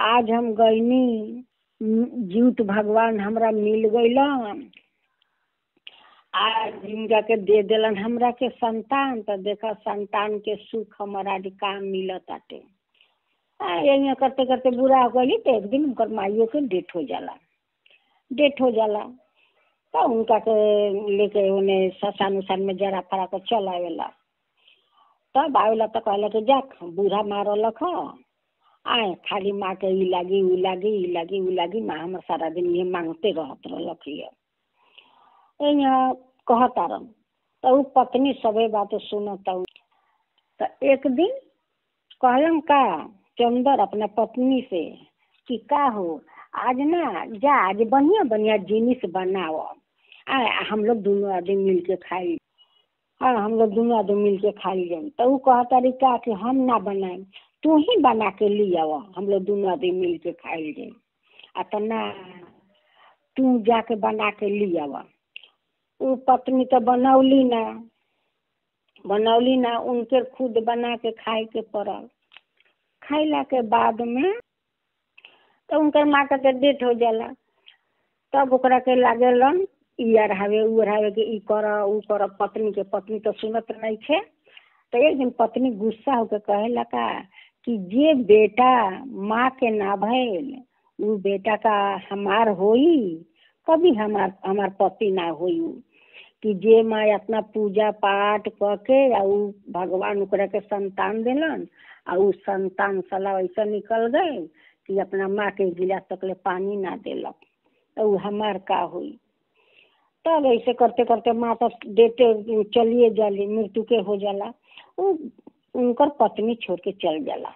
आज हम गईनी जीवित भगवान हमरा मिल गईलन। आज इनका के दे दिलन हमरा के संतान। तो देखा संतान के सुख हमारा आज काम मिलत आटे। यही करते करते बुरा हो गई तो एक दिन उनकर माइयों के डेथ हो जाला। तो उनका के लेके उन्हें शसान उसान में जरा फरा कर चल आवेला। तब आवेला तो कहला कि जा बूढ़ा मारल आए खाली माँ के ई लागी ऊ लागी ई लागी ऊ लागी। माँ हमर सारा दिन ये मांगते रहत रहलक। कहता रन तो पत्नी सबे बात सुनता। तो एक दिन कहलन का चंदर अपना पत्नी से कि का हो आज ना जा आज बढ़िया बढ़िया जिनिस बनाओ। हम लोग दोनों आदमी मिल के खाई। हम लोग दोनों आदमी मिल के खाई जाए। तो वो कहता रही का कि हम ना बनाए, तू ही बना के ले आओ, हम लोग दोनों आदमी मिल के खाई जाए। तो ना तू जाके बना के ले आओ। वो पत्नी तो बनौली ना उनके खुद बना के खाए के पड़ल। खाइला के बाद में तो उनकर माँ का डेथ हो जाला। तब ओकरा के लागेलन ई अढ़ावे ऊ अढ़ावे के ई कर ऊ कर। पत्नी तो सुनत नहीं थे। तो एक दिन पत्नी गुस्सा होकर कहेला का कि जे बेटा माँ के ना भइल ऊ बेटा का हमार होई, कभी हमार पति ना होई। कि जे माँ अपना पूजा पाठ करके ऊ भगवान ओकरा के संतान देलन और ऊ संतान साला ऐसा निकल गए कि अपना माँ के गिलास तक ले पानी ना देलक। तो ऊ हमार का हुई। तब ऐसे करते करते माँ तो देते चलिए जाली, मृत्यु के हो जाला। उनकर पत्नी छोड़ के चल जाला।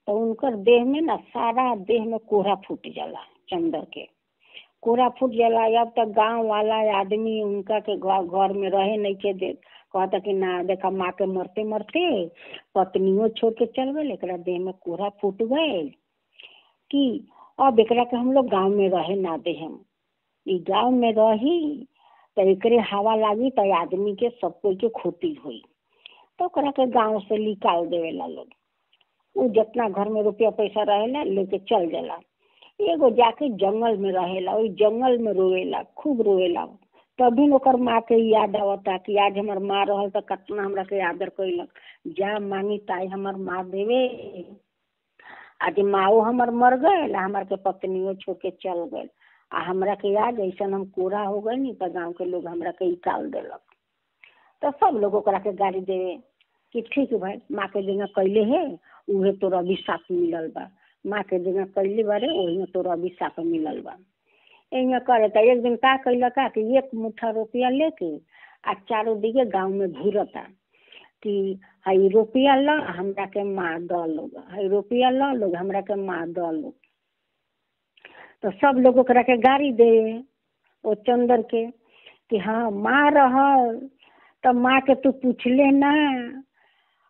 तो उनकर देह में ना सारा देह में कोहरा फूट जाला। चंदर के कोहरा फूट जाला। अब तक गांव वाला आदमी उनका के घर में रहे नहीं के दे। कहता कि ना देखा माँ के मरते मरते पत्नियों छोड़ के चल गए, एकरा देह में कोहरा फूट गए कि अब एकरा के हम लोग गांव में रहे ना दे। हम ई गांव में रही तो एकरे हवा लागी तो आदमी के सब कोई के खोती हुई। तो ओकरा के गांव से निकाल देवेला लोग। वो जितना घर में रुपया पैसा रहेला लेके चल जाला। एगो जाके जंगल में रहेला, वही जंगल में रोवेला, खूब रोवेला। तभी ओकर माँ के याद आवता कि आज हमार माँ रहल तो कितना हमरा के आदर कैलक। जा मांगी ताई हमार माँ देवे। आज माओ हमार मर गए, हमार के पत्नियों छोड़ के चल गए। हमरा के याद ऐसा हम कोरा हो गए नहीं तो गाँव के लोग हमरा के निकाल देलक। तो सब लोग ओकरा के गाड़ी देवे कि ठीक है भाई माँ के जगह कैले है उहे तोरा अभिशाप मिलल बा। माँ के जगह कैले बारे वही में तोरा अभिशाप मिलल बा। एंगे करे तो एक दिन का कैला का कि एक मुठ्ठा रुपया लेके आ चारों दिगे गाँव में घूरता कि हई रुपया ला हमरा के माँ द लोग, हई रुपया ला लोग हमरा के माँ द लोग। तो सब लोग ओकरा के गाड़ी दे ओ चंदर के कि हाँ माँ रहल तो माँ के तू पूछले ना।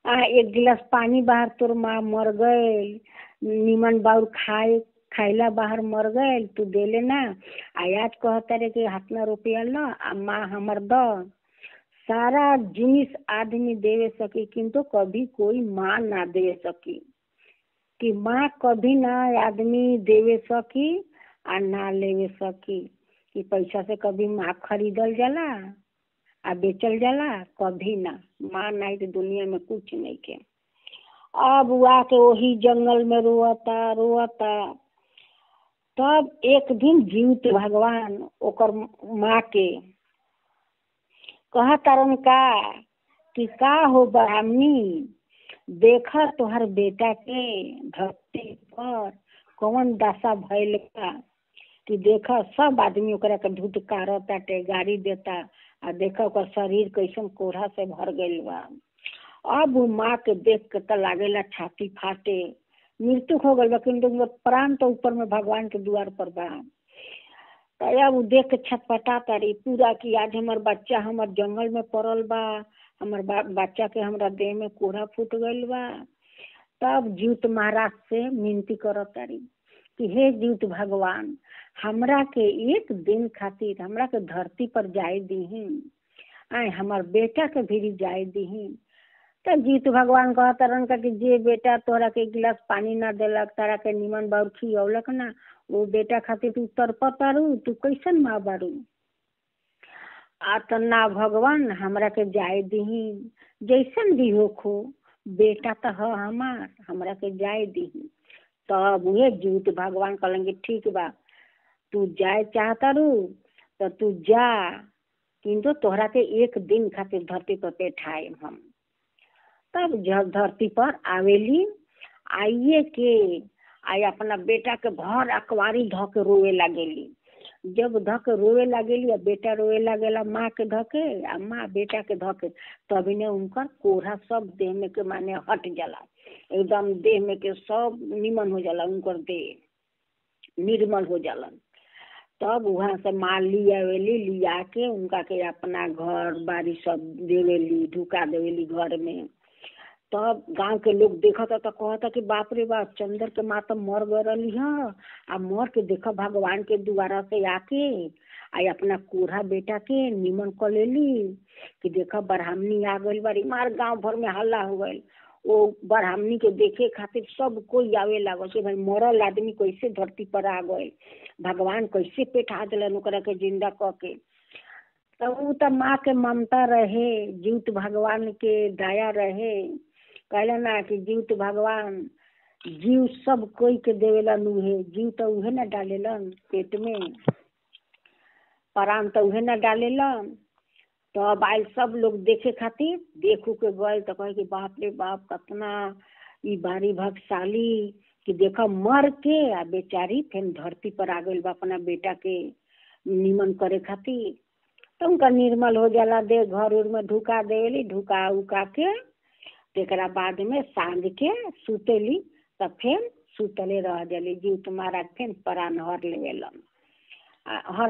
एक गिलास पानी बाहर तोर माँ मर गए, निमन बाउर खाइला बाहर मर गए तू देले ना। आज कहता रे कि हाथना रुपया ला आ माँ हमर द। सारा जिनिस आदमी देवे सकी किंतु कभी कोई माँ ना दे सकी। कि माँ कभी ना आदमी देवे सकी आ ना लेवे सकी। कि पैसा से कभी माँ खरीदल जाला आ बेचल जाला, कभी ना। माँ नहीं तो दुनिया में कुछ नहीं के। अब वो आके वही जंगल में रोता। तब एक दिन जीवित भगवान ओकर माँ के कहा तारन का हो ब्राह्मणी, देखा तोहर बेटा के धरती पर कौन दशा भइल बा, कि देखा सब आदमी ओकरा के धुतकारताटे, गाड़ी देता, आ देखा ओकर शरीर कैसन कोढ़ा से भर गइल बा। अब वो माँ के देख के तो लागेला छाती फाटे, मृत्यु हो गइल बा, किंतु प्राण तो ऊपर में भगवान के द्वार पर बा। तो अब वो देख के छटपटा तारी पूरा कि आज हमार बच्चा हमर जंगल में पड़ल बा, हमार बच्चा के हमरा देह में कोढ़ा फूट गइल बा। तब जीवित महाराज से विनती करत तारी कि हे जीवित भगवान, हमरा के एक दिन खातिर हमरा के धरती पर जाए दीही, आए हमार बेटा के भी जाए दीही। तो जीवित भगवान कहतरन का कि जे बेटा तोहरा के गिलास पानी ना देलक, तारा के निमन बाउर खियौलक ना, वो बेटा खातिर तू तरपत तारू, तू कैसन माँ बारू। ना भगवान हमरा के जाए दीही, जैसन भी होखो बेटा तो है हमार, हमरा के जाए दीही। तब वे जीवित भगवान कहलेंगे ठीक बा, तू जाए चाहता रू तो तू जा, किंतु तोहरा के एक दिन खातिर धरती पर बैठाए हम। तब जब धरती पर आवेली, आइए के आई अपना बेटा के भर अकवारी ध के रोए लागेली। जब ध के रोए लागेली, बेटा रोए लागेला माँ के ध के, आ माँ बेटा के ध के, तभी ने उनकर कोढ़ा सब देह में के माने हट जाला, एकदम देह में के सब निमन हो जाला, उनकर देह निर्मल हो जाला। तब वहाँ से माँ लिया के उनका के अपना घर बाड़ी सब देवेली, ढुका देवेली घर में। तब गांव के लोग देखा था तो कहता कि बाप रे बाप, चंदर के माँ तो मर गई है, आ मर के देखा भगवान के द्वारा से आके आई अपना कोढ़ा बेटा के निमन कर लेली, कि देखा ब्राह्मणी आ गई बारी। मार गांव भर में हल्ला हो गई, वो ब्राह्मणी के देखे खातिर सब कोई आवे लागल कि भाई मरल आदमी कैसे धरती पर आ गए, भगवान कैसे पेठा दिलन ओकरा के जिंदा क के। तो वो तो माँ के ममता रहे, जीवित भगवान के दया रहे। कहला ना कि जीवित भगवान जीव सब कोई के देवेलन, उहे जीव तो उहे न डालेलन पेट में, प्राण तो उहे न डालेलन। तो अब आयल सब लोग देखे खातिर, देखू के गए तो कहे कि बाप रे बाप, कितना ई बारी भागशाली, कि देखा मर के आ बेचारी फिर धरती पर आ गई बा अपना बेटा के निमन करे खातिर। तो उनका निर्मल हो जाला, दे घर उर में ढुका देली, ढुका उका के तेकरा बाद में सांझ के सुतेली, तब फिर सुतले रह जाली। जीवित महाराज फिर प्राण हर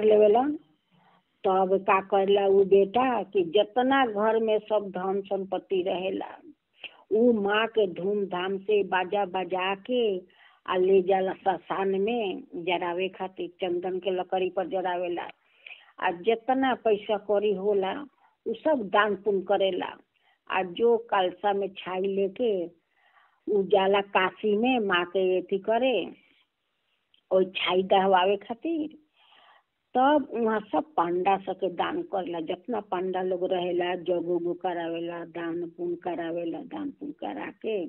लेवेलन। तब का करला वो बेटा कि जितना घर में सब धन संपत्ति रहेला, वो माँ के धूमधाम से बाजा बजा के आ ले जाला शमशान में जरावे खातिर, चंदन के लकड़ी पर जरावेला। आ जितना पैसा कौड़ी होला वो सब दान पुण्य करेला। आ जो कलसा में छाई लेके उ जाला काशी में माँ के एथी करे, और छाई दहवावे खातिर। तब वहाँ सब पंडा सबके दान करेला, जितना पंडा लोग रहेला जग उगो करावेला, दान पुण्य करावेला। दान पुण्य करा के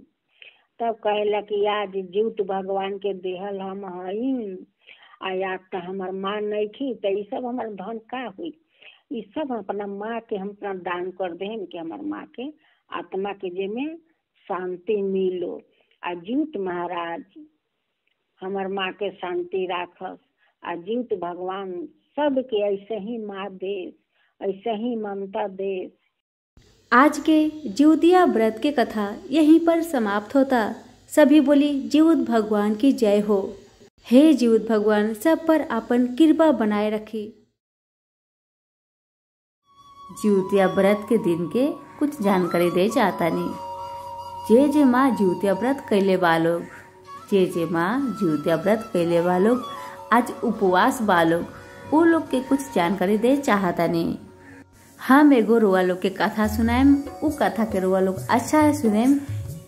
तब कहेला कि आज जीवित भगवान के देहल हम हई, आज तो हमार माँ नहीं थी, तो ये सब हमार धन का हुई, ये सब अपना माँ के हम अपना दान कर दें कि हमार माँ के आत्मा के जे में शांति मिलो। आ जीवित महाराज हमार माँ के शांति राखस। आ जीवित भगवान सबके ऐसे ही माँ देश, ऐसे ही ममता देश। आज के जीवतिया व्रत के कथा यहीं पर समाप्त होता। सभी बोली जीवित भगवान की जय हो। हे जीवित भगवान सब पर अपन कृपा बनाए रखी। जीवतिया व्रत के दिन के कुछ जानकारी दे जाता नहीं। जे माँ जीवतिया व्रत कैले वालोग, जे माँ जीवतिया व्रत कैले वालोग आज उपवास वालोग, वो लोग के कुछ जानकारी दे चाहता नहीं। हम एगो रुआ लोग के कथा सुनाएम, उ कथा के रुआ लोग अच्छा है सुनेम।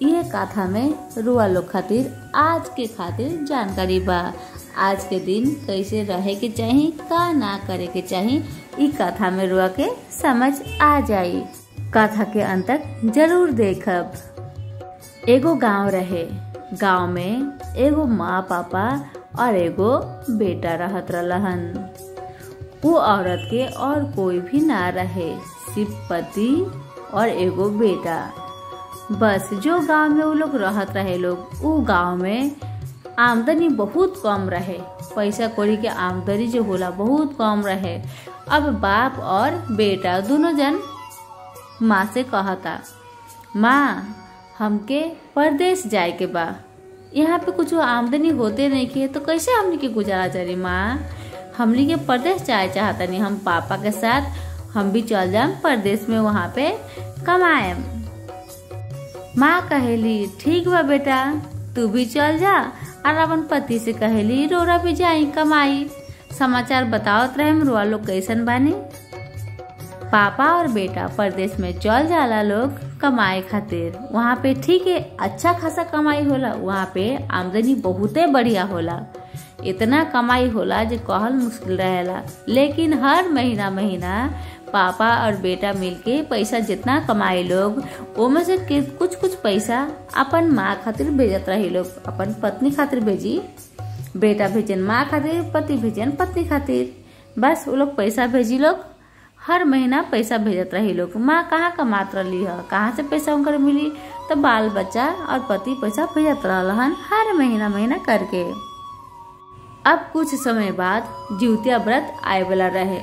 ये कथा में रुआ लोग खातिर आज के खातिर जानकारी बा। आज के दिन कैसे रहे के चाहिए, का ना करे के चाहिए, ई कथा में रुआ के समझ आ जाई। कथा के अंत तक जरूर देखब। एगो गांव रहे। गांव में एगो माँ पापा और एगो बेटा रहत रहलन। वो औरत के और कोई भी ना रहे, सिर्फ पति और एगो बेटा। बस जो गांव में वो लोग रहत रहे लोग, वो गांव में आमदनी बहुत कम रहे, पैसा कौड़ी के आमदनी जो होला बहुत कम रहे। अब बाप और बेटा दोनों जन माँ से कहता, माँ हमके परदेश जाए के बा, यहाँ पे कुछ आमदनी होते नहीं के तो कैसे हमनी के गुजारा चली। माँ हमनी के परदेश जाए चाहता नहीं, हम पापा के साथ हम भी चल जाए परदेश में, वहाँ पे कमाए। माँ कहेली ठीक बा बेटा तू भी चल जा, और अपन पति से कहेली रोरा भी जाई कमाई। समाचार बतावत रहे रोआ लोग कैसन बानी। पापा और बेटा परदेश में चल जाला लोग कमाए खातिर। वहाँ पे ठीक है अच्छा खासा कमाई होला, वहाँ पे आमदनी बहुते बढ़िया होला, इतना कमाई होला जो कहल मुश्किल रहेला। लेकिन हर महीना महीना पापा और बेटा मिलके पैसा जितना कमाए लोग, ओमे से कुछ कुछ पैसा अपन माँ खातिर भेजत रही लोग, अपन पत्नी खातिर भेजी। बेटा भेजन माँ खातिर, पति भेजन पत्नी खातिर। बस वो लोग पैसा भेजी लोग, हर महीना पैसा भेजत रही लोग। माँ कहाँ कमात रही है, कहाँ से पैसा उनकर मिली, तो बाल बच्चा और पति पैसा भेजत रहन हर महीना महीना करके। अब कुछ समय बाद जिउतिया व्रत आए वाला रहे,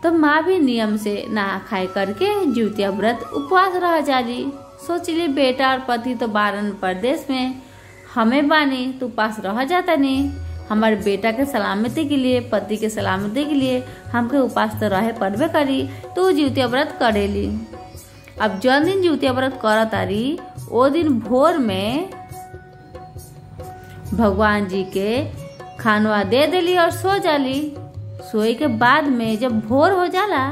तो माँ भी नियम से नहा खाए करके जिउतिया व्रत उपवास रह जाली। सोचली बेटा और पति तो बारन परदेश में, हमें बानी तो उपास रह जाता नहीं। हमारे बेटा के सलामती के लिए, पति के सलामती के लिए हमके उपास तो रहे पड़बे करी, तो जिउतिया व्रत करेली। अब जौन दिन जिउतिया व्रत करत तारी, वो दिन भोर में भगवान जी के खानवा दे देली और सो जाली। सोए के बाद में जब भोर हो जाला,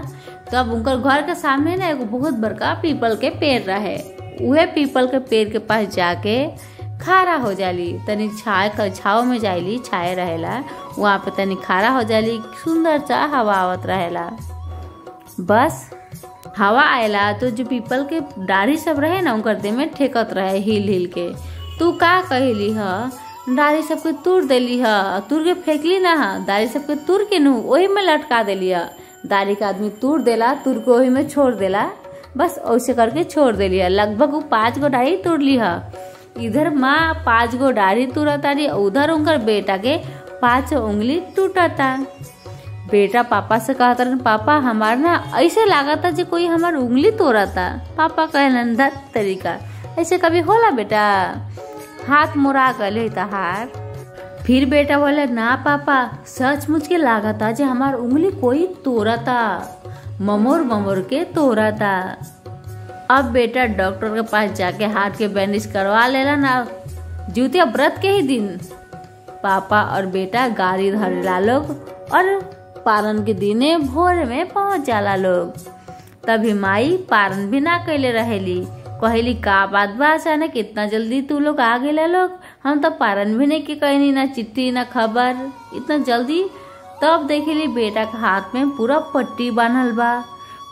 तब उनकर घर के सामने ना एगो बहुत बड़का पीपल के पेड़ रहे। उहे पीपल के पेड़ के पास जाके खारा हो जाली, तनी छाव में जाइली, छाए रहेला, वहाँ पे तनी खारा हो जाली, सुंदर सा हवा आवत रहेला। बस हवा आयला तो जो पीपल के डाढ़ी सब रहे ना, उनकर देह में ठेकत रहे हिल हिल के। तू का कहली ह, डाढ़ी सबके तोड़ देली ह, तोड़ के फेंकली ना ह, डाढ़ी सबके तोड़ के नू वही में लटका देली ह। डाढ़ी का आदमी तोड़ देला, तोड़ के वही में छोड़ देला, बस ऐसे करके छोड़ देली ह। लगभग वो 5 गो डाढ़ी तोड़ ली ह। इधर माँ 5 गो डाढ़ी तोड़तारी, उधर उनकर बेटा के 5 उंगली टूटता। बेटा पापा से कहता, पापा हमार ना ऐसे लागता जो कोई हमार उंगली तोड़ता। पापा कहलन धत तरीका, ऐसे कभी होला बेटा, हाथ मोड़ा गले तहार। फिर बेटा बोले ना पापा सचमुच के लागता जो हमार उंगली कोई तोड़ता, ममोर ममोर के तोड़ता। अब बेटा डॉक्टर के पास जाके हाथ के बैंडेज करवा लेला ना, जिउतिया व्रत के ही दिन। पापा और बेटा गाड़ी धरेला लोग और पारण के दिने भोर में पहुंच जाला लोग। तभी माई पारण भी ना कैले रहेली, कहली का बात बा अचानक इतना जल्दी तू लोग आ गए लोग, हम तो पारण भी नहीं के कहनी, ना चिट्ठी ना खबर, इतना जल्दी। तब देखेली बेटा के हाथ में पूरा पट्टी बांधल बा,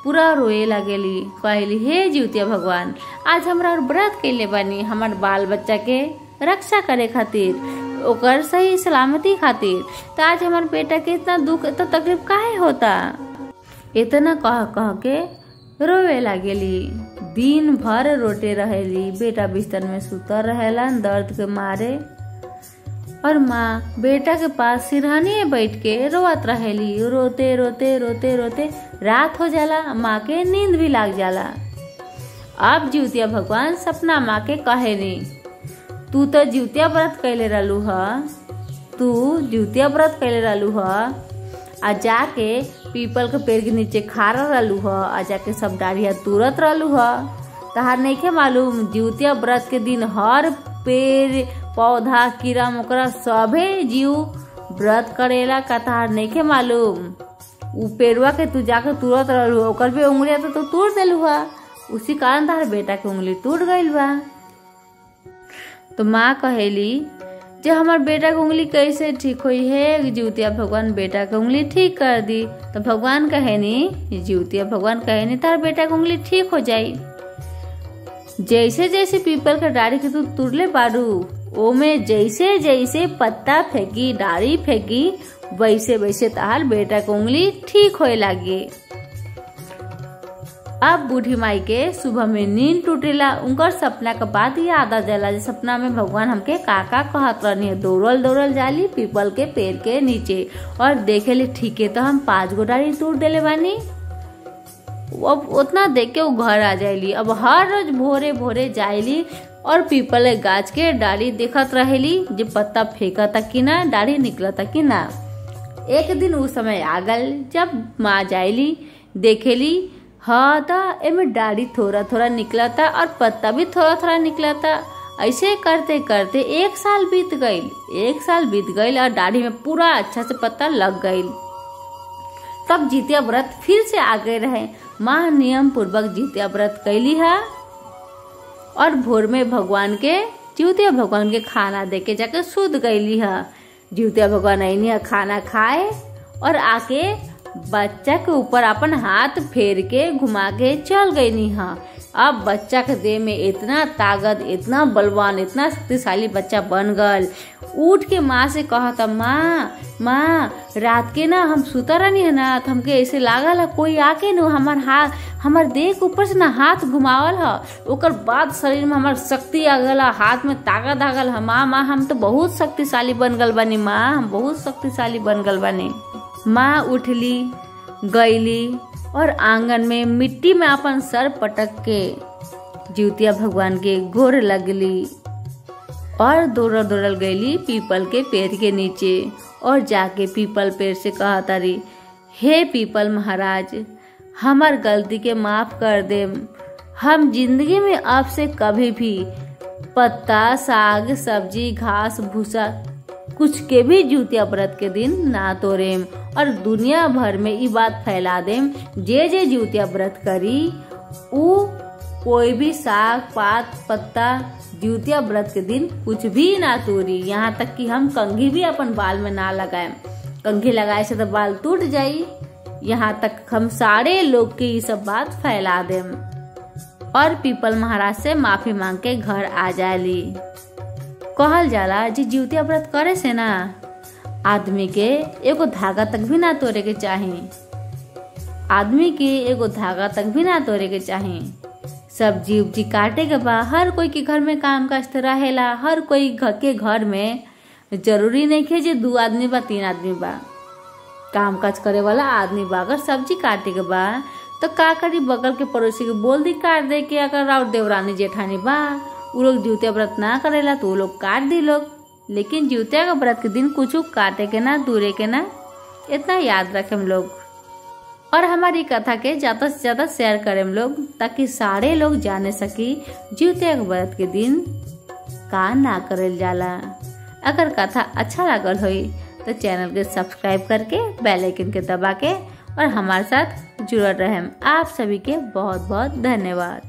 पूरा रोए लगेली, कहली हे जिउतिया भगवान आज हमरा व्रत कैले बानी हमार बाल बच्चा के रक्षा करे खातिर, ओकर सही सलामती खातिर, तो आज हमार बेटा के इतना दुख इतना तकलीफ काहे होता। इतना कह कह के रोवे लगेली। दिन भर रोते रहेली, बेटा बिस्तर में सुतर रहेला दर्द के मारे, और माँ बेटा के पास सिरहानी में बैठ के रोवत रहेली। रोते रोते रोते रोते रात हो जाला, माँ के नींद भी लाग जाला। अब जिउतिया भगवान सपना माँ के कहेली, तू तो जिउतिया व्रत कैले रहलू ह, तू जिउतिया व्रत कैले रहलू ह, आ जाके पीपल के पेड़ के नीचे खारा रहलू ह, आ जाके सब डाढ़िया तुरत रहलू ह। तहार नहीं के मालूम जिउतिया व्रत के दिन हर पेड़ पौधा कीड़ा मकोड़ा सभे जीव व्रत करेला, का तहार नहीं के मालूम। उ पेड़वा के तू जाके तुरत रहलू, ओकर भी उंगलिया तो तोड़ देलू ह, उसी कारण तहार बेटा के उंगली टूट गइल बा। तो माँ कहेली जो हमार बेटा के उंगली कैसे ठीक हुई है, जिउतिया भगवान बेटा के उंगली ठीक कर दी। तो भगवान कहेनी, जिउतिया भगवान कहेनी तार बेटा के उंगली ठीक हो जाई। जैसे जैसे पीपल के डाढ़ी के तू तुरले बारू, ओमे जैसे जैसे पत्ता फेंकी, डाली फेंकी, वैसे वैसे तहार बेटा के उंगली ठीक होए लागी। अब बूढ़ी माई के सुबह में नींद टूटेला, उनकर सपना के बाद याद आ जाला। सपना में भगवान हमके काका कहत रहनी है। दौड़ल दौड़ल जाली पीपल के पेड़ के नीचे और देखेली ठीक है तो हम 5 गो डाली तोड़ देले बानी। अब उतना देख के वो घर आ जाइली। अब हर रोज भोरे भोरे जाइली और पीपल के गाछ के डाली देखत रहेली जे पत्ता फेंका तक कि ना, डाली निकला तक कि ना। एक दिन उस समय आ गल जब माँ जाइली देखेली, हाँ था एमे डाली थोड़ा थोड़ा निकला था और पत्ता भी थोड़ा थोड़ा निकला था। ऐसे करते करते 1 साल बीत गई और दाढ़ी में पूरा अच्छा से पत्ता लग गई। तब जितिया व्रत फिर से आ गए रहे। माँ नियम पूर्वक जितिया व्रत कैली है और भोर में जितिया भगवान के खाना दे के जाके सूत गईली है। जितिया भगवान आईनी है खाना खाए और आके बच्चा के ऊपर अपन हाथ फेर के घुमा के चल गई नी। हाँ, अब बच्चा के देह में इतना ताकत, इतना बलवान, इतना शक्तिशाली बच्चा बन गल। उठ के माँ से कहा था, माँ रात के ना हम सुता रहनी है ना, तो हमके ऐसे लागल है कोई आके न हमार देह के ऊपर से ना हाथ घुमावल है। ओकर बाद शरीर में हमार शक्ति आ गल, हाथ में ताकत आ गल है। माँ हम तो बहुत शक्तिशाली बन गल बानी। माँ हम बहुत शक्तिशाली बन गल बानी। माँ उठली गईली और आंगन में मिट्टी में अपन सर पटक के जितिया भगवान के गोर लगली और दौड़ल गईली पीपल के पेड़ के नीचे और जाके पीपल पेड़ से कहा तारी, हे पीपल महाराज, हमार गलती के माफ कर दे। हम जिंदगी में आपसे कभी भी पत्ता, साग, सब्जी, घास, भूसा कुछ के भी जितिया व्रत के दिन ना तोड़ेम और दुनिया भर में ये बात फैला देम जे जितिया व्रत करी उ कोई भी साग, पात, पत्ता जितिया व्रत के दिन कुछ भी ना तोड़ी। यहाँ तक कि हम कंघी भी अपन बाल में ना लगाएम। कंघी लगाए से तो बाल टूट जाई। यहाँ तक हम सारे लोग के ये सब बात फैला देम और पीपल महाराज से माफी मांग के घर आ जाली। कहल जाला जी जितिया व्रत करे से ना आदमी के एगो धागा तक भी ना तोड़े के चाही। सब जीव काटे के बा। हर कोई के घर में काम काज रहेला। हर कोई के घर में जरूरी नहीं है जे 2 आदमी बा 3 आदमी बा, काम काज करे वाला आदमी बा। अगर सब्जी काटे के बा तो का करी, बगल के पड़ोसी के बोल दी काट दे के। अगर और देवरानी जेठानी बा वो लोग जितिया व्रत ना करेला तो वो लोग काट दी लोग। लेकिन जितिया का व्रत के दिन कुछ काटे के ना, दूरे के ना, इतना याद रखे हम लोग। और हमारी कथा के ज्यादा से ज्यादा शेयर करें हम लोग ताकि सारे लोग जाने सकी जितिया के व्रत के दिन का ना करल जाला। अगर कथा अच्छा लागल होई तो चैनल के सब्सक्राइब करके बेल आइकन के दबा के और हमारे साथ जुड़ल रहें। आप सभी के बहुत बहुत धन्यवाद।